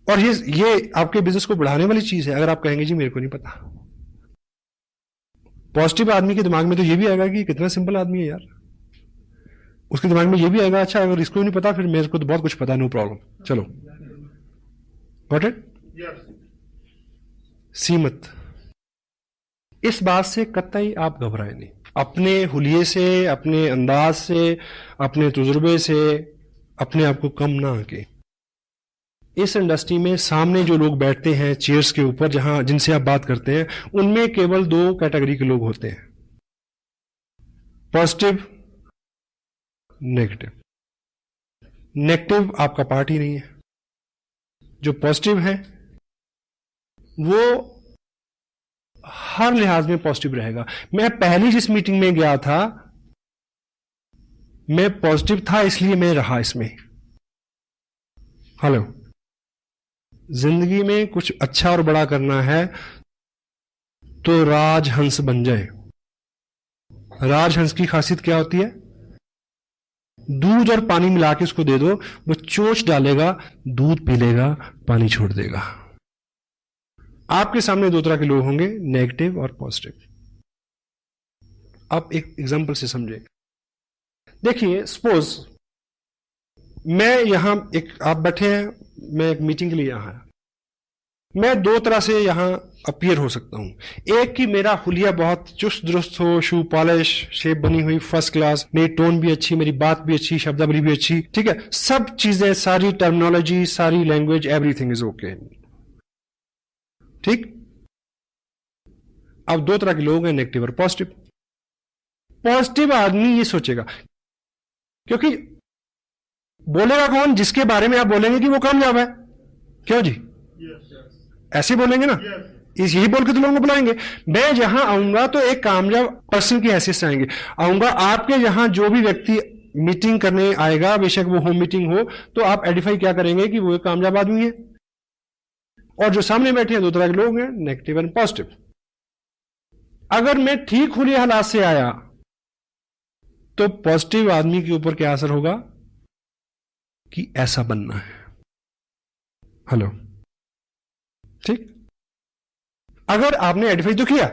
और ये आपके बिजनेस को बढ़ाने वाली चीज है। अगर आप कहेंगे जी मेरे को नहीं पता, पॉजिटिव आदमी के दिमाग में तो ये भी आएगा कि कितना सिंपल आदमी है यार। उसके दिमाग में ये भी आएगा, अच्छा अगर इसको नहीं पता फिर मेरे को तो बहुत कुछ पता है, नो प्रॉब्लम, चलो। Got it? सीमत। इस बात से कतई आप घबराए नहीं। अपने हुलिये से, अपने अंदाज से, अपने तजुर्बे से अपने आप को कम ना आके। इस इंडस्ट्री में सामने जो लोग बैठते हैं चेयर्स के ऊपर, जहां जिनसे आप बात करते हैं, उनमें केवल 2 कैटेगरी के लोग होते हैं, पॉजिटिव, नेगेटिव। नेगेटिव आपका पार्ट ही नहीं है। जो पॉजिटिव है वो हर लिहाज में पॉजिटिव रहेगा। मैं पहली जिस मीटिंग में गया था, मैं पॉजिटिव था, इसलिए मैं रहा इसमें। हेलो, जिंदगी में कुछ अच्छा और बड़ा करना है तो राजहंस बन जाए। राजहंस की खासियत क्या होती है? दूध और पानी मिला के उसको दे दो, वो चोंच डालेगा, दूध पी लेगा, पानी छोड़ देगा। आपके सामने 2 तरह के लोग होंगे, नेगेटिव और पॉजिटिव। आप एक एग्जांपल से समझे। देखिए, सपोज मैं यहां आप बैठे हैं, मैं एक मीटिंग के लिए यहां आया। मैं 2 तरह से यहां अपीयर हो सकता हूं। एक कि मेरा हुलिया बहुत चुस्त दुरुस्त हो, शू पॉलिश, शेप बनी हुई फर्स्ट क्लास, मेरी टोन भी अच्छी, मेरी बात भी अच्छी, शब्दावली भी अच्छी, ठीक है, सब चीजें, सारी टर्मिनोलॉजी, सारी लैंग्वेज, एवरीथिंग इज ओके, ठीक। अब 2 तरह के लोग हैं, नेगेटिव और पॉजिटिव। पॉजिटिव आदमी ये सोचेगा, क्योंकि बोलेगा कौन? जिसके बारे में आप बोलेंगे कि वो कामयाब है। क्यों जी? ऐसे बोलेंगे ना, यही बोल के तो लोगों को बुलाएंगे। मैं जहां आऊंगा तो एक कामयाब पर्सन की हैसियत से आऊंगा। आपके यहां जो भी व्यक्ति मीटिंग करने आएगा, बेशक वो होम मीटिंग हो, तो आप आइडेंटिफाई क्या करेंगे कि वो एक कामयाब आदमी है। और जो सामने बैठे हैं 2 तरह के लोग हैं, नेगेटिव एंड पॉजिटिव। अगर मैं ठीक हुए हालात से आया तो पॉजिटिव आदमी के ऊपर क्या असर होगा कि ऐसा बनना है। हेलो, ठीक। अगर आपने आइडेंटिफाई तो किया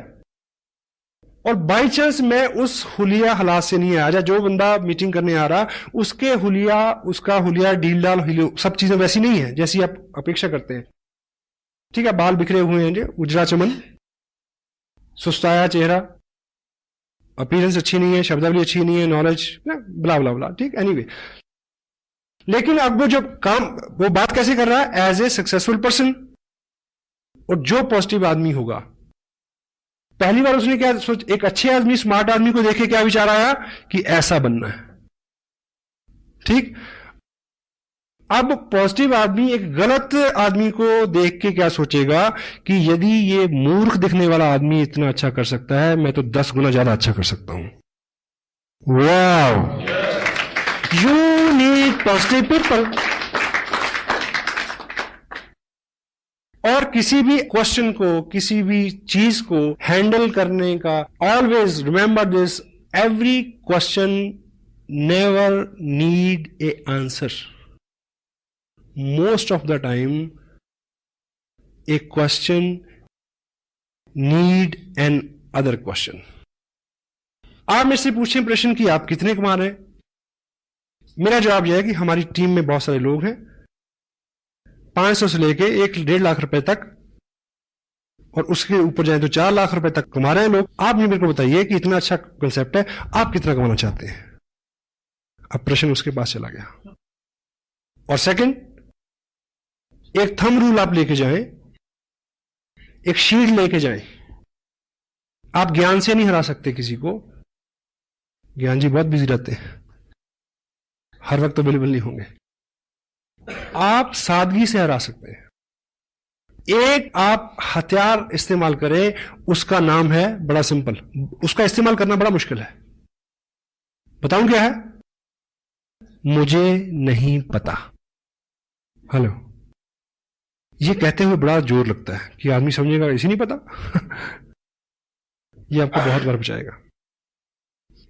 और बाई चांस मैं उस हुलिया हालात से नहीं आया, जो बंदा मीटिंग करने आ रहा उसके हुलिया, उसका हुलिया डील डाल, सब चीजें वैसी नहीं है जैसी आप अपेक्षा करते हैं, ठीक है, बाल बिखरे हुए हैं, उजरा चमन, सुस्ताया चेहरा, अपीयरेंस अच्छी नहीं है, शब्दावली अच्छी नहीं है, नॉलेज ब्ला ब्ला ब्ला, ठीक, एनीवे। लेकिन अब वो जो काम, वो बात कैसे कर रहा है? As a successful person. और जो पॉजिटिव आदमी होगा, पहली बार उसने क्या सोच, एक अच्छे आदमी, स्मार्ट आदमी को देखे क्या विचार आया कि ऐसा बनना है, ठीक। अब पॉजिटिव आदमी एक गलत आदमी को देख के क्या सोचेगा कि यदि ये मूर्ख दिखने वाला आदमी इतना अच्छा कर सकता है, मैं तो 10 गुना ज्यादा अच्छा कर सकता हूं। Wow, you need positive people. और किसी भी क्वेश्चन को, किसी भी चीज को हैंडल करने का, always remember this, every question never need A answer. Most of the time A question need an other question. आप मेरे से पूछें प्रश्न कि आप कितने कमा रहे हैं, मेरा जवाब यह है कि हमारी टीम में बहुत सारे लोग हैं, 500 से लेके 1-1.5 लाख रुपए तक, और उसके ऊपर जाए तो 4 लाख रुपए तक कमा रहे हैं लोग। आप मेरे को बताइए कि इतना अच्छा कंसेप्ट है, आप कितना कमाना चाहते हैं? अब प्रश्न उसके पास चला गया। और सेकंड, एक थंब रूल आप लेके जाएं, एक शीट लेके जाएं। आप ज्ञान से नहीं हरा सकते किसी को, ज्ञान जी बहुत बिजी रहते हैं, हर वक्त अवेलेबल नहीं होंगे। आप सादगी से हरा सकते हैं। एक आप हथियार इस्तेमाल करें, उसका नाम है, बड़ा सिंपल, उसका इस्तेमाल करना बड़ा मुश्किल है। बताऊं क्या है? मुझे नहीं पता। हेलो, ये कहते हुए बड़ा जोर लगता है कि आदमी समझेगा इसे नहीं पता। ये आपको बहुत बार बचाएगा।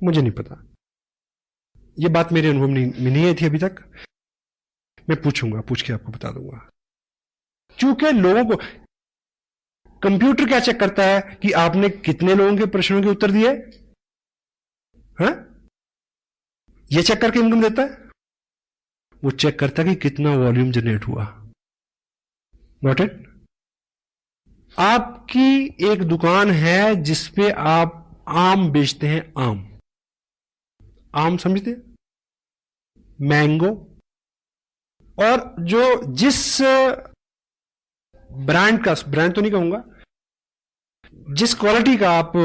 मुझे नहीं पता, ये बात मेरे अनुभव में नहीं आई थी अभी तक, मैं पूछूंगा, पूछ के आपको बता दूंगा। क्योंकि लोगों को कंप्यूटर क्या चेक करता है कि आपने कितने लोगों के प्रश्नों के उत्तर दिए, हैं? ये चेक करके इनकम देता है। वो चेक करता है कि कितना वॉल्यूम जनरेट हुआ। Got it? आपकी एक दुकान है जिसपे आप आम बेचते हैं, आम समझते हैं, मैंगो, और जो जिस ब्रांड का, ब्रांड तो नहीं कहूंगा, जिस क्वालिटी का आप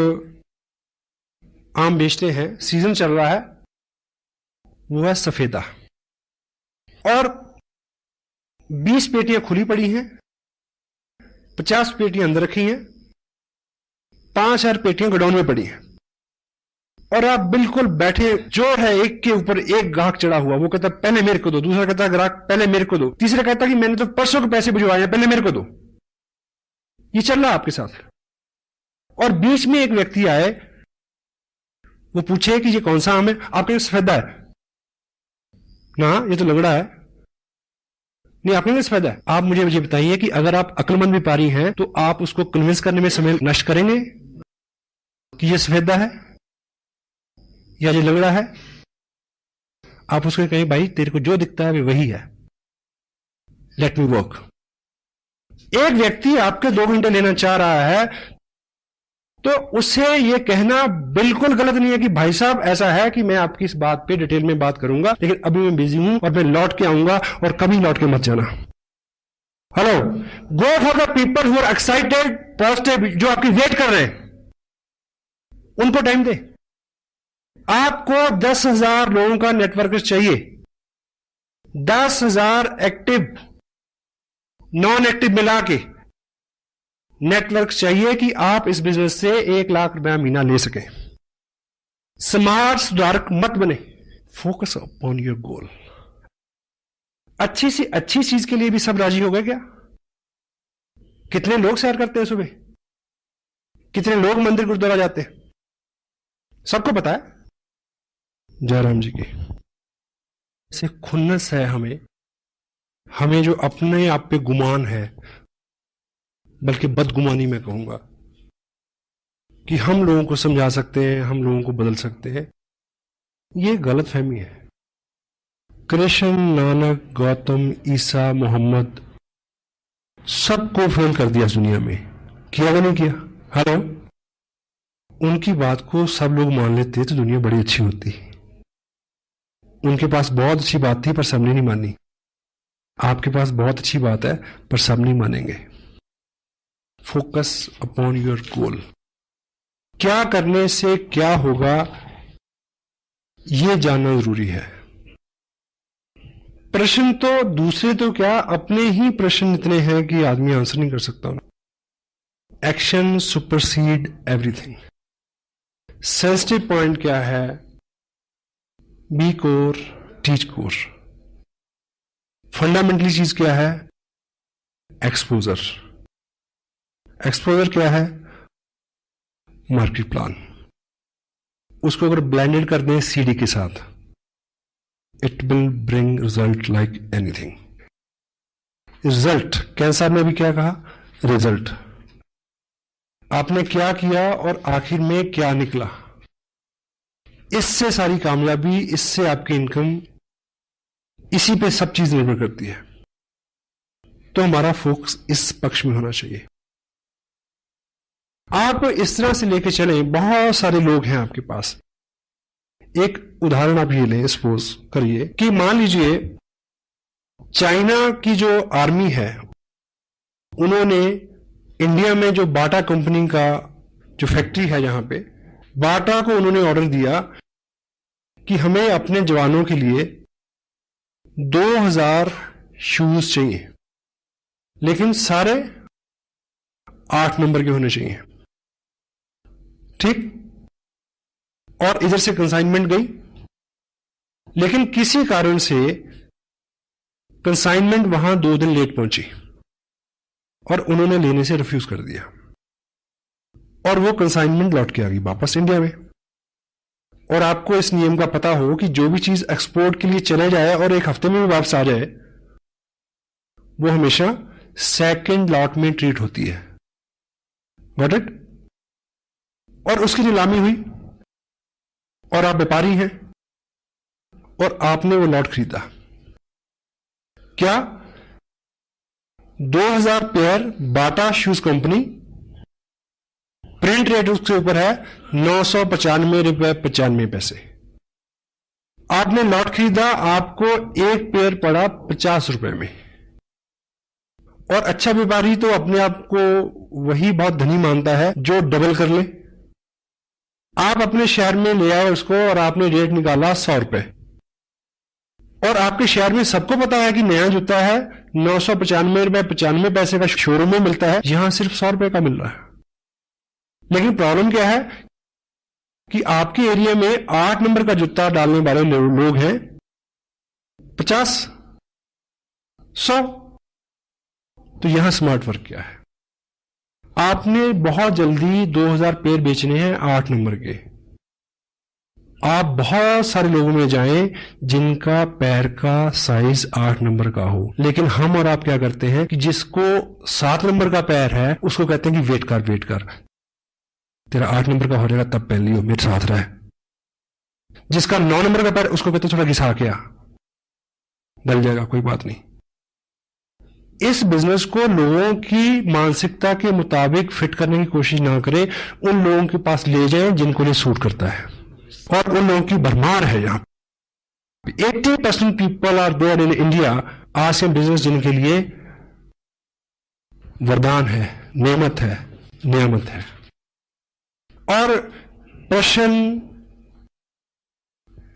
आम बेचते हैं, सीजन चल रहा है, वो है सफेदा। और 20 पेटियां खुली पड़ी हैं, 50 पेटियां अंदर रखी हैं, 5000 पेटियां गोडाउन में पड़ी हैं, और आप बिल्कुल बैठे, जो है एक के ऊपर एक ग्राहक चढ़ा हुआ, वो कहता पहले मेरे को दो, दूसरा कहता ग्राहक पहले मेरे को दो, तीसरा कहता कि मैंने तो परसों के पैसे भिजवाए हैं, पहले मेरे को दो। ये चल रहा है आपके साथ। और बीच में एक व्यक्ति आए, वो पूछे कि ये कौन सा आम है? आपके सफेदा है ना, ये तो लंगड़ा है। नहीं, आपके सफेदा है। आप मुझे बताइए कि अगर आप अक्लमंद व्यापारी हैं तो आप उसको कन्विंस करने में समय नष्ट करेंगे कि ये सफेदा है या ये लंगड़ा है? आप उसको कहें भाई तेरे को जो दिखता है वही है, लेट मी वर्क। एक व्यक्ति आपके 2 घंटे लेना चाह रहा है तो उसे यह कहना बिल्कुल गलत नहीं है कि भाई साहब ऐसा है कि मैं आपकी इस बात पे डिटेल में बात करूंगा, लेकिन अभी मैं बिजी हूं और मैं लौट के आऊंगा, और कभी लौट के मत जाना। Hello, go for the people who are excited, positive, जो आपकी वेट कर रहे हैं, उनको टाइम दे। आपको 10,000 लोगों का नेटवर्क चाहिए, 10,000 एक्टिव नॉन एक्टिव मिला के नेटवर्क चाहिए कि आप इस बिजनेस से 1 लाख रुपया महीना ले सकें। स्मार्ट सुधारक मत बने, फोकस अपॉन योर गोल। अच्छी सी अच्छी चीज के लिए भी सब राजी हो गए क्या? कितने लोग सैर करते हैं सुबह, कितने लोग मंदिर गुरुद्वारा जाते हैं, सबको पता है। जयराम जी की से खुन्नस है हमें जो अपने आप पे गुमान है, बल्कि बदगुमानी मैं कहूंगा, कि हम लोगों को समझा सकते हैं, हम लोगों को बदल सकते हैं, ये गलत फहमी है। कृष्ण, नानक, गौतम, ईसा, मोहम्मद, सबको फेल कर दिया दुनिया में, किया या नहीं किया? हेलो, उनकी बात को सब लोग मान लेते तो दुनिया बड़ी अच्छी होती। उनके पास बहुत अच्छी बात थी पर सबने नहीं मानी। आपके पास बहुत अच्छी बात है पर सब नहीं मानेंगे। Focus upon your goal. क्या करने से क्या होगा यह जानना जरूरी है। प्रश्न तो दूसरे तो क्या, अपने ही प्रश्न इतने हैं कि आदमी आंसर नहीं कर सकता। Action supersede everything. Sensitive point क्या है? Be core, teach core. Fundamentally चीज क्या है? एक्सपोजर। एक्सपोजर क्या है? Market plan. उसको अगर ब्लेंडेड कर दें सीडी के साथ, it will bring result like anything. Result, cancer ने भी क्या कहा? रिजल्ट। आपने क्या किया और आखिर में क्या निकला, इससे सारी कामयाबी, इससे आपकी इनकम, इसी पे सब चीज निर्भर करती है। तो हमारा फोकस इस पक्ष में होना चाहिए। आप इस तरह से लेके चलें, बहुत सारे लोग हैं आपके पास। एक उदाहरण आप ये लें, सपोज करिए कि मान लीजिए चाइना की जो आर्मी है, उन्होंने इंडिया में जो बाटा कंपनी का जो फैक्ट्री है, जहां पे बाटा को उन्होंने ऑर्डर दिया कि हमें अपने जवानों के लिए 2000 शूज चाहिए, लेकिन सारे 8 नंबर के होने चाहिए। ठीक। और इधर से कंसाइनमेंट गई, लेकिन किसी कारण से कंसाइनमेंट वहां 2 दिन लेट पहुंची और उन्होंने लेने से रिफ्यूज कर दिया, और वो कंसाइनमेंट लौट के आ गई वापस इंडिया में। और आपको इस नियम का पता हो कि जो भी चीज एक्सपोर्ट के लिए चले जाए और 1 हफ्ते में भी वापस आ जाए, वो हमेशा सेकंड लॉट में ट्रीट होती है। Got it? और उसकी नीलामी हुई और आप व्यापारी हैं और आपने वो लॉट खरीदा। क्या? 2000 पेयर बाटा शूज कंपनी, प्रिंट रेट उसके ऊपर है 995 रुपए 95 पैसे। आपने लॉट खरीदा, आपको एक पेयर पड़ा 50 रुपए में। और अच्छा व्यापारी तो अपने आप को वही बहुत धनी मानता है जो डबल कर ले। आप अपने शहर में ले आए उसको और आपने रेट निकाला 100 रुपए, और आपके शहर में सबको पता है कि नया जूता है 995 रुपए 95 पैसे का शोरूम में मिलता है, यहां सिर्फ 100 रुपए का मिल रहा है। लेकिन प्रॉब्लम क्या है कि आपके एरिया में 8 नंबर का जूता डालने वाले लोग हैं 50, 100। तो यहां स्मार्ट वर्क क्या है? आपने बहुत जल्दी 2000 पेयर बेचने हैं 8 नंबर के। आप बहुत सारे लोगों में जाएं जिनका पैर का साइज 8 नंबर का हो, लेकिन हम और आप क्या करते हैं कि जिसको 7 नंबर का पैर है उसको कहते हैं कि वेट कर, तेरा 8 नंबर का हो जाएगा तब पहन लियो, मेरे साथ रहे। जिसका 9 नंबर का पैर, उसको कहते हैं थोड़ा घिसा के आ, डल जाएगा, कोई बात नहीं। इस बिजनेस को लोगों की मानसिकता के मुताबिक फिट करने की कोशिश ना करें, उन लोगों के पास ले जाएं जिनको ये सूट करता है, और उन लोगों की भरमार है। यहां 80% people are there in India आज के बिजनेस जिनके लिए वरदान है, नेमत है, नियामत है। और प्रश्न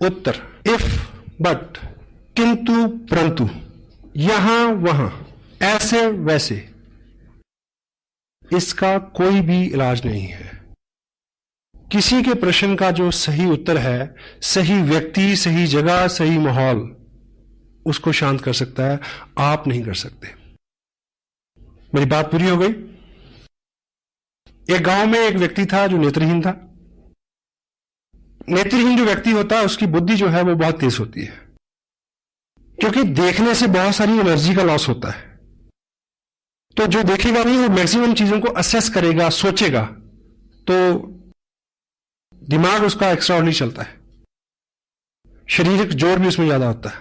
उत्तर, इफ, बट, किंतु, परंतु, यहां वहां, ऐसे वैसे, इसका कोई भी इलाज नहीं है। किसी के प्रश्न का जो सही उत्तर है, सही व्यक्ति, सही जगह, सही माहौल उसको शांत कर सकता है, आप नहीं कर सकते। मेरी बात पूरी हो गई? एक गांव में एक व्यक्ति था जो नेत्रहीन था। नेत्रहीन जो व्यक्ति होता है उसकी बुद्धि जो है वो बहुत तेज होती है, क्योंकि देखने से बहुत सारी एनर्जी का लॉस होता है। तो जो देखेगा नहीं वो मैक्सिमम चीजों को असेस करेगा, सोचेगा, तो दिमाग उसका एक्स्ट्रा नहीं चलता है। शारीरिक जोर भी उसमें ज्यादा होता है,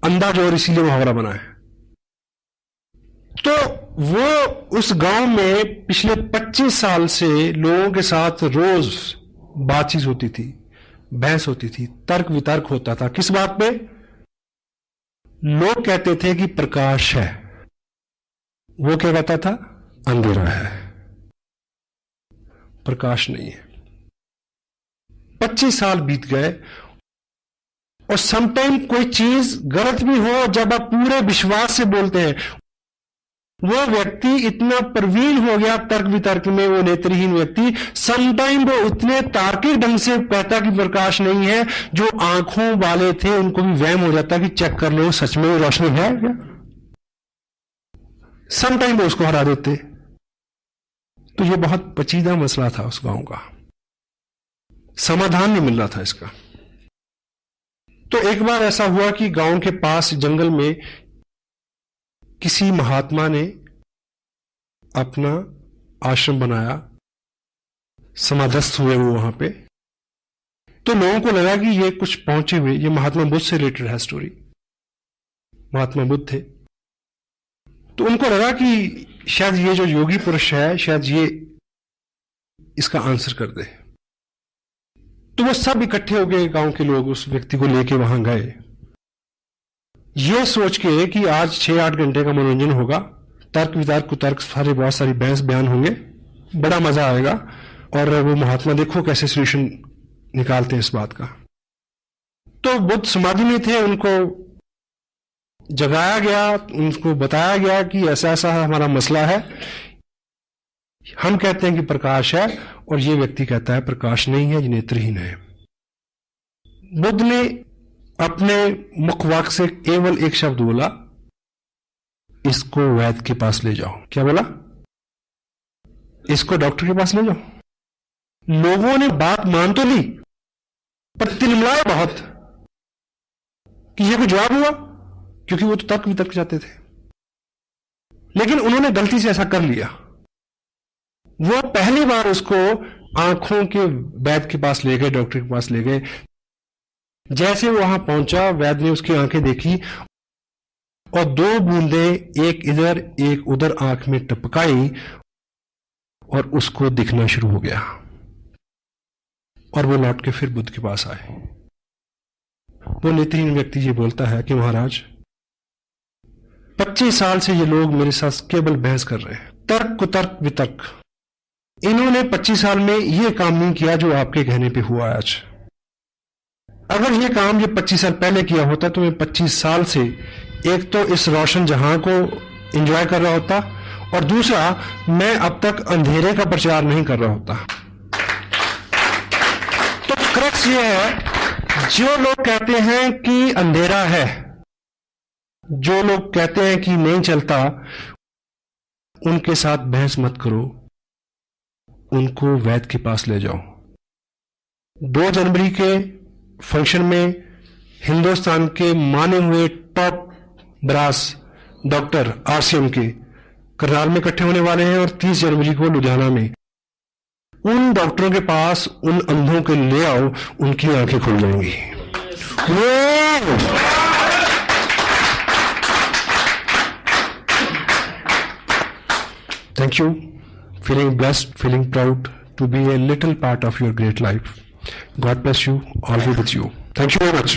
अंधा जोर, इसीलिए मुहावरा बना है। तो वो उस गांव में पिछले 25 साल से लोगों के साथ रोज बातचीत होती थी, बहस होती थी, तर्क वितर्क होता था। किस बात पे? लोग कहते थे कि प्रकाश है, वो क्या कहता था? अंधेरा है, प्रकाश नहीं है। 25 साल बीत गए और समटाइम कोई चीज गलत भी हो, जब आप पूरे विश्वास से बोलते हैं, वो व्यक्ति इतना प्रवीण हो गया तर्क वितर्क में, वो नेत्रहीन व्यक्ति समटाइम वो उतने तार्किक ढंग से कहता कि प्रकाश नहीं है, जो आंखों वाले थे उनको भी वहम हो जाता कि चेक कर लो सच में रोशनी है क्या। समटाइम वो उसको हरा देते। तो ये बहुत पेचीदा मसला था उस गांव का, समाधान नहीं मिल रहा था इसका। तो एक बार ऐसा हुआ कि गांव के पास जंगल में किसी महात्मा ने अपना आश्रम बनाया, समाधस्थ हुए वो वहां पे। तो लोगों को लगा कि ये कुछ पहुंचे हुए, ये महात्मा बुद्ध से रिलेटेड है स्टोरी, महात्मा बुद्ध थे। तो उनको लगा कि शायद ये जो योगी पुरुष है, शायद ये इसका आंसर कर दे। तो वो सब इकट्ठे हो गए, गांव के लोग उस व्यक्ति को लेके वहां गए, ये सोच के कि आज 6-8 घंटे का मनोरंजन होगा, तर्क वितर्क कुतर्क सारे, बहुत सारी बहस बयान होंगे, बड़ा मजा आएगा। और वो महात्मा देखो कैसे सोल्यूशन निकालते हैं इस बात का। तो बुद्ध समाधि में थे, उनको जगाया गया, उनको बताया गया कि ऐसा ऐसा हमारा मसला है, हम कहते हैं कि प्रकाश है और ये व्यक्ति कहता है प्रकाश नहीं है, ये नेत्रहीन है। बुद्ध ने अपने मुख वाक से केवल एक शब्द बोला, इसको वैद्य के पास ले जाओ। क्या बोला? इसको डॉक्टर के पास ले जाओ। लोगों ने बात मान तो ली, पर तिलमिलाए बहुत कि ये कोई जवाब हुआ, क्योंकि वो तो तर्क वितर्क जाते थे। लेकिन उन्होंने गलती से ऐसा कर लिया। वो पहली बार उसको आंखों के वैद्य के पास ले गए, डॉक्टर के पास ले गए। जैसे वो वहां पहुंचा, वैद्य ने उसकी आंखें देखी और 2 बूंदे एक इधर एक उधर आंख में टपकाई और उसको दिखना शुरू हो गया। और वो लौट के फिर बुद्ध के पास आए। वो नेत्रहीन व्यक्ति ये बोलता है कि महाराज, 25 साल से ये लोग मेरे साथ केवल बहस कर रहे हैं, तर्क कुतर्क वितर्क। इन्होंने 25 साल में ये काम नहीं किया जो आपके कहने पे हुआ आज। अगर ये काम ये 25 साल पहले किया होता तो मैं 25 साल से एक तो इस रोशन जहां को एंजॉय कर रहा होता, और दूसरा मैं अब तक अंधेरे का प्रचार नहीं कर रहा होता। तो क्रक्स ये है, जो लोग कहते हैं कि अंधेरा है, जो लोग कहते हैं कि नहीं चलता, उनके साथ बहस मत करो, उनको वैद्य के पास ले जाओ। 2 जनवरी के फंक्शन में हिंदुस्तान के माने हुए टॉप ब्रास डॉक्टर RCM के करनाल में इकट्ठे होने वाले हैं, और 30 जनवरी को लुधियाना में। उन डॉक्टरों के पास उन अंधों के ले आओ, उनकी आंखें खुल जाएंगी। Thank you. Feeling blessed, feeling proud to be a little part of your great life. God bless you, always with you. Thank you very much.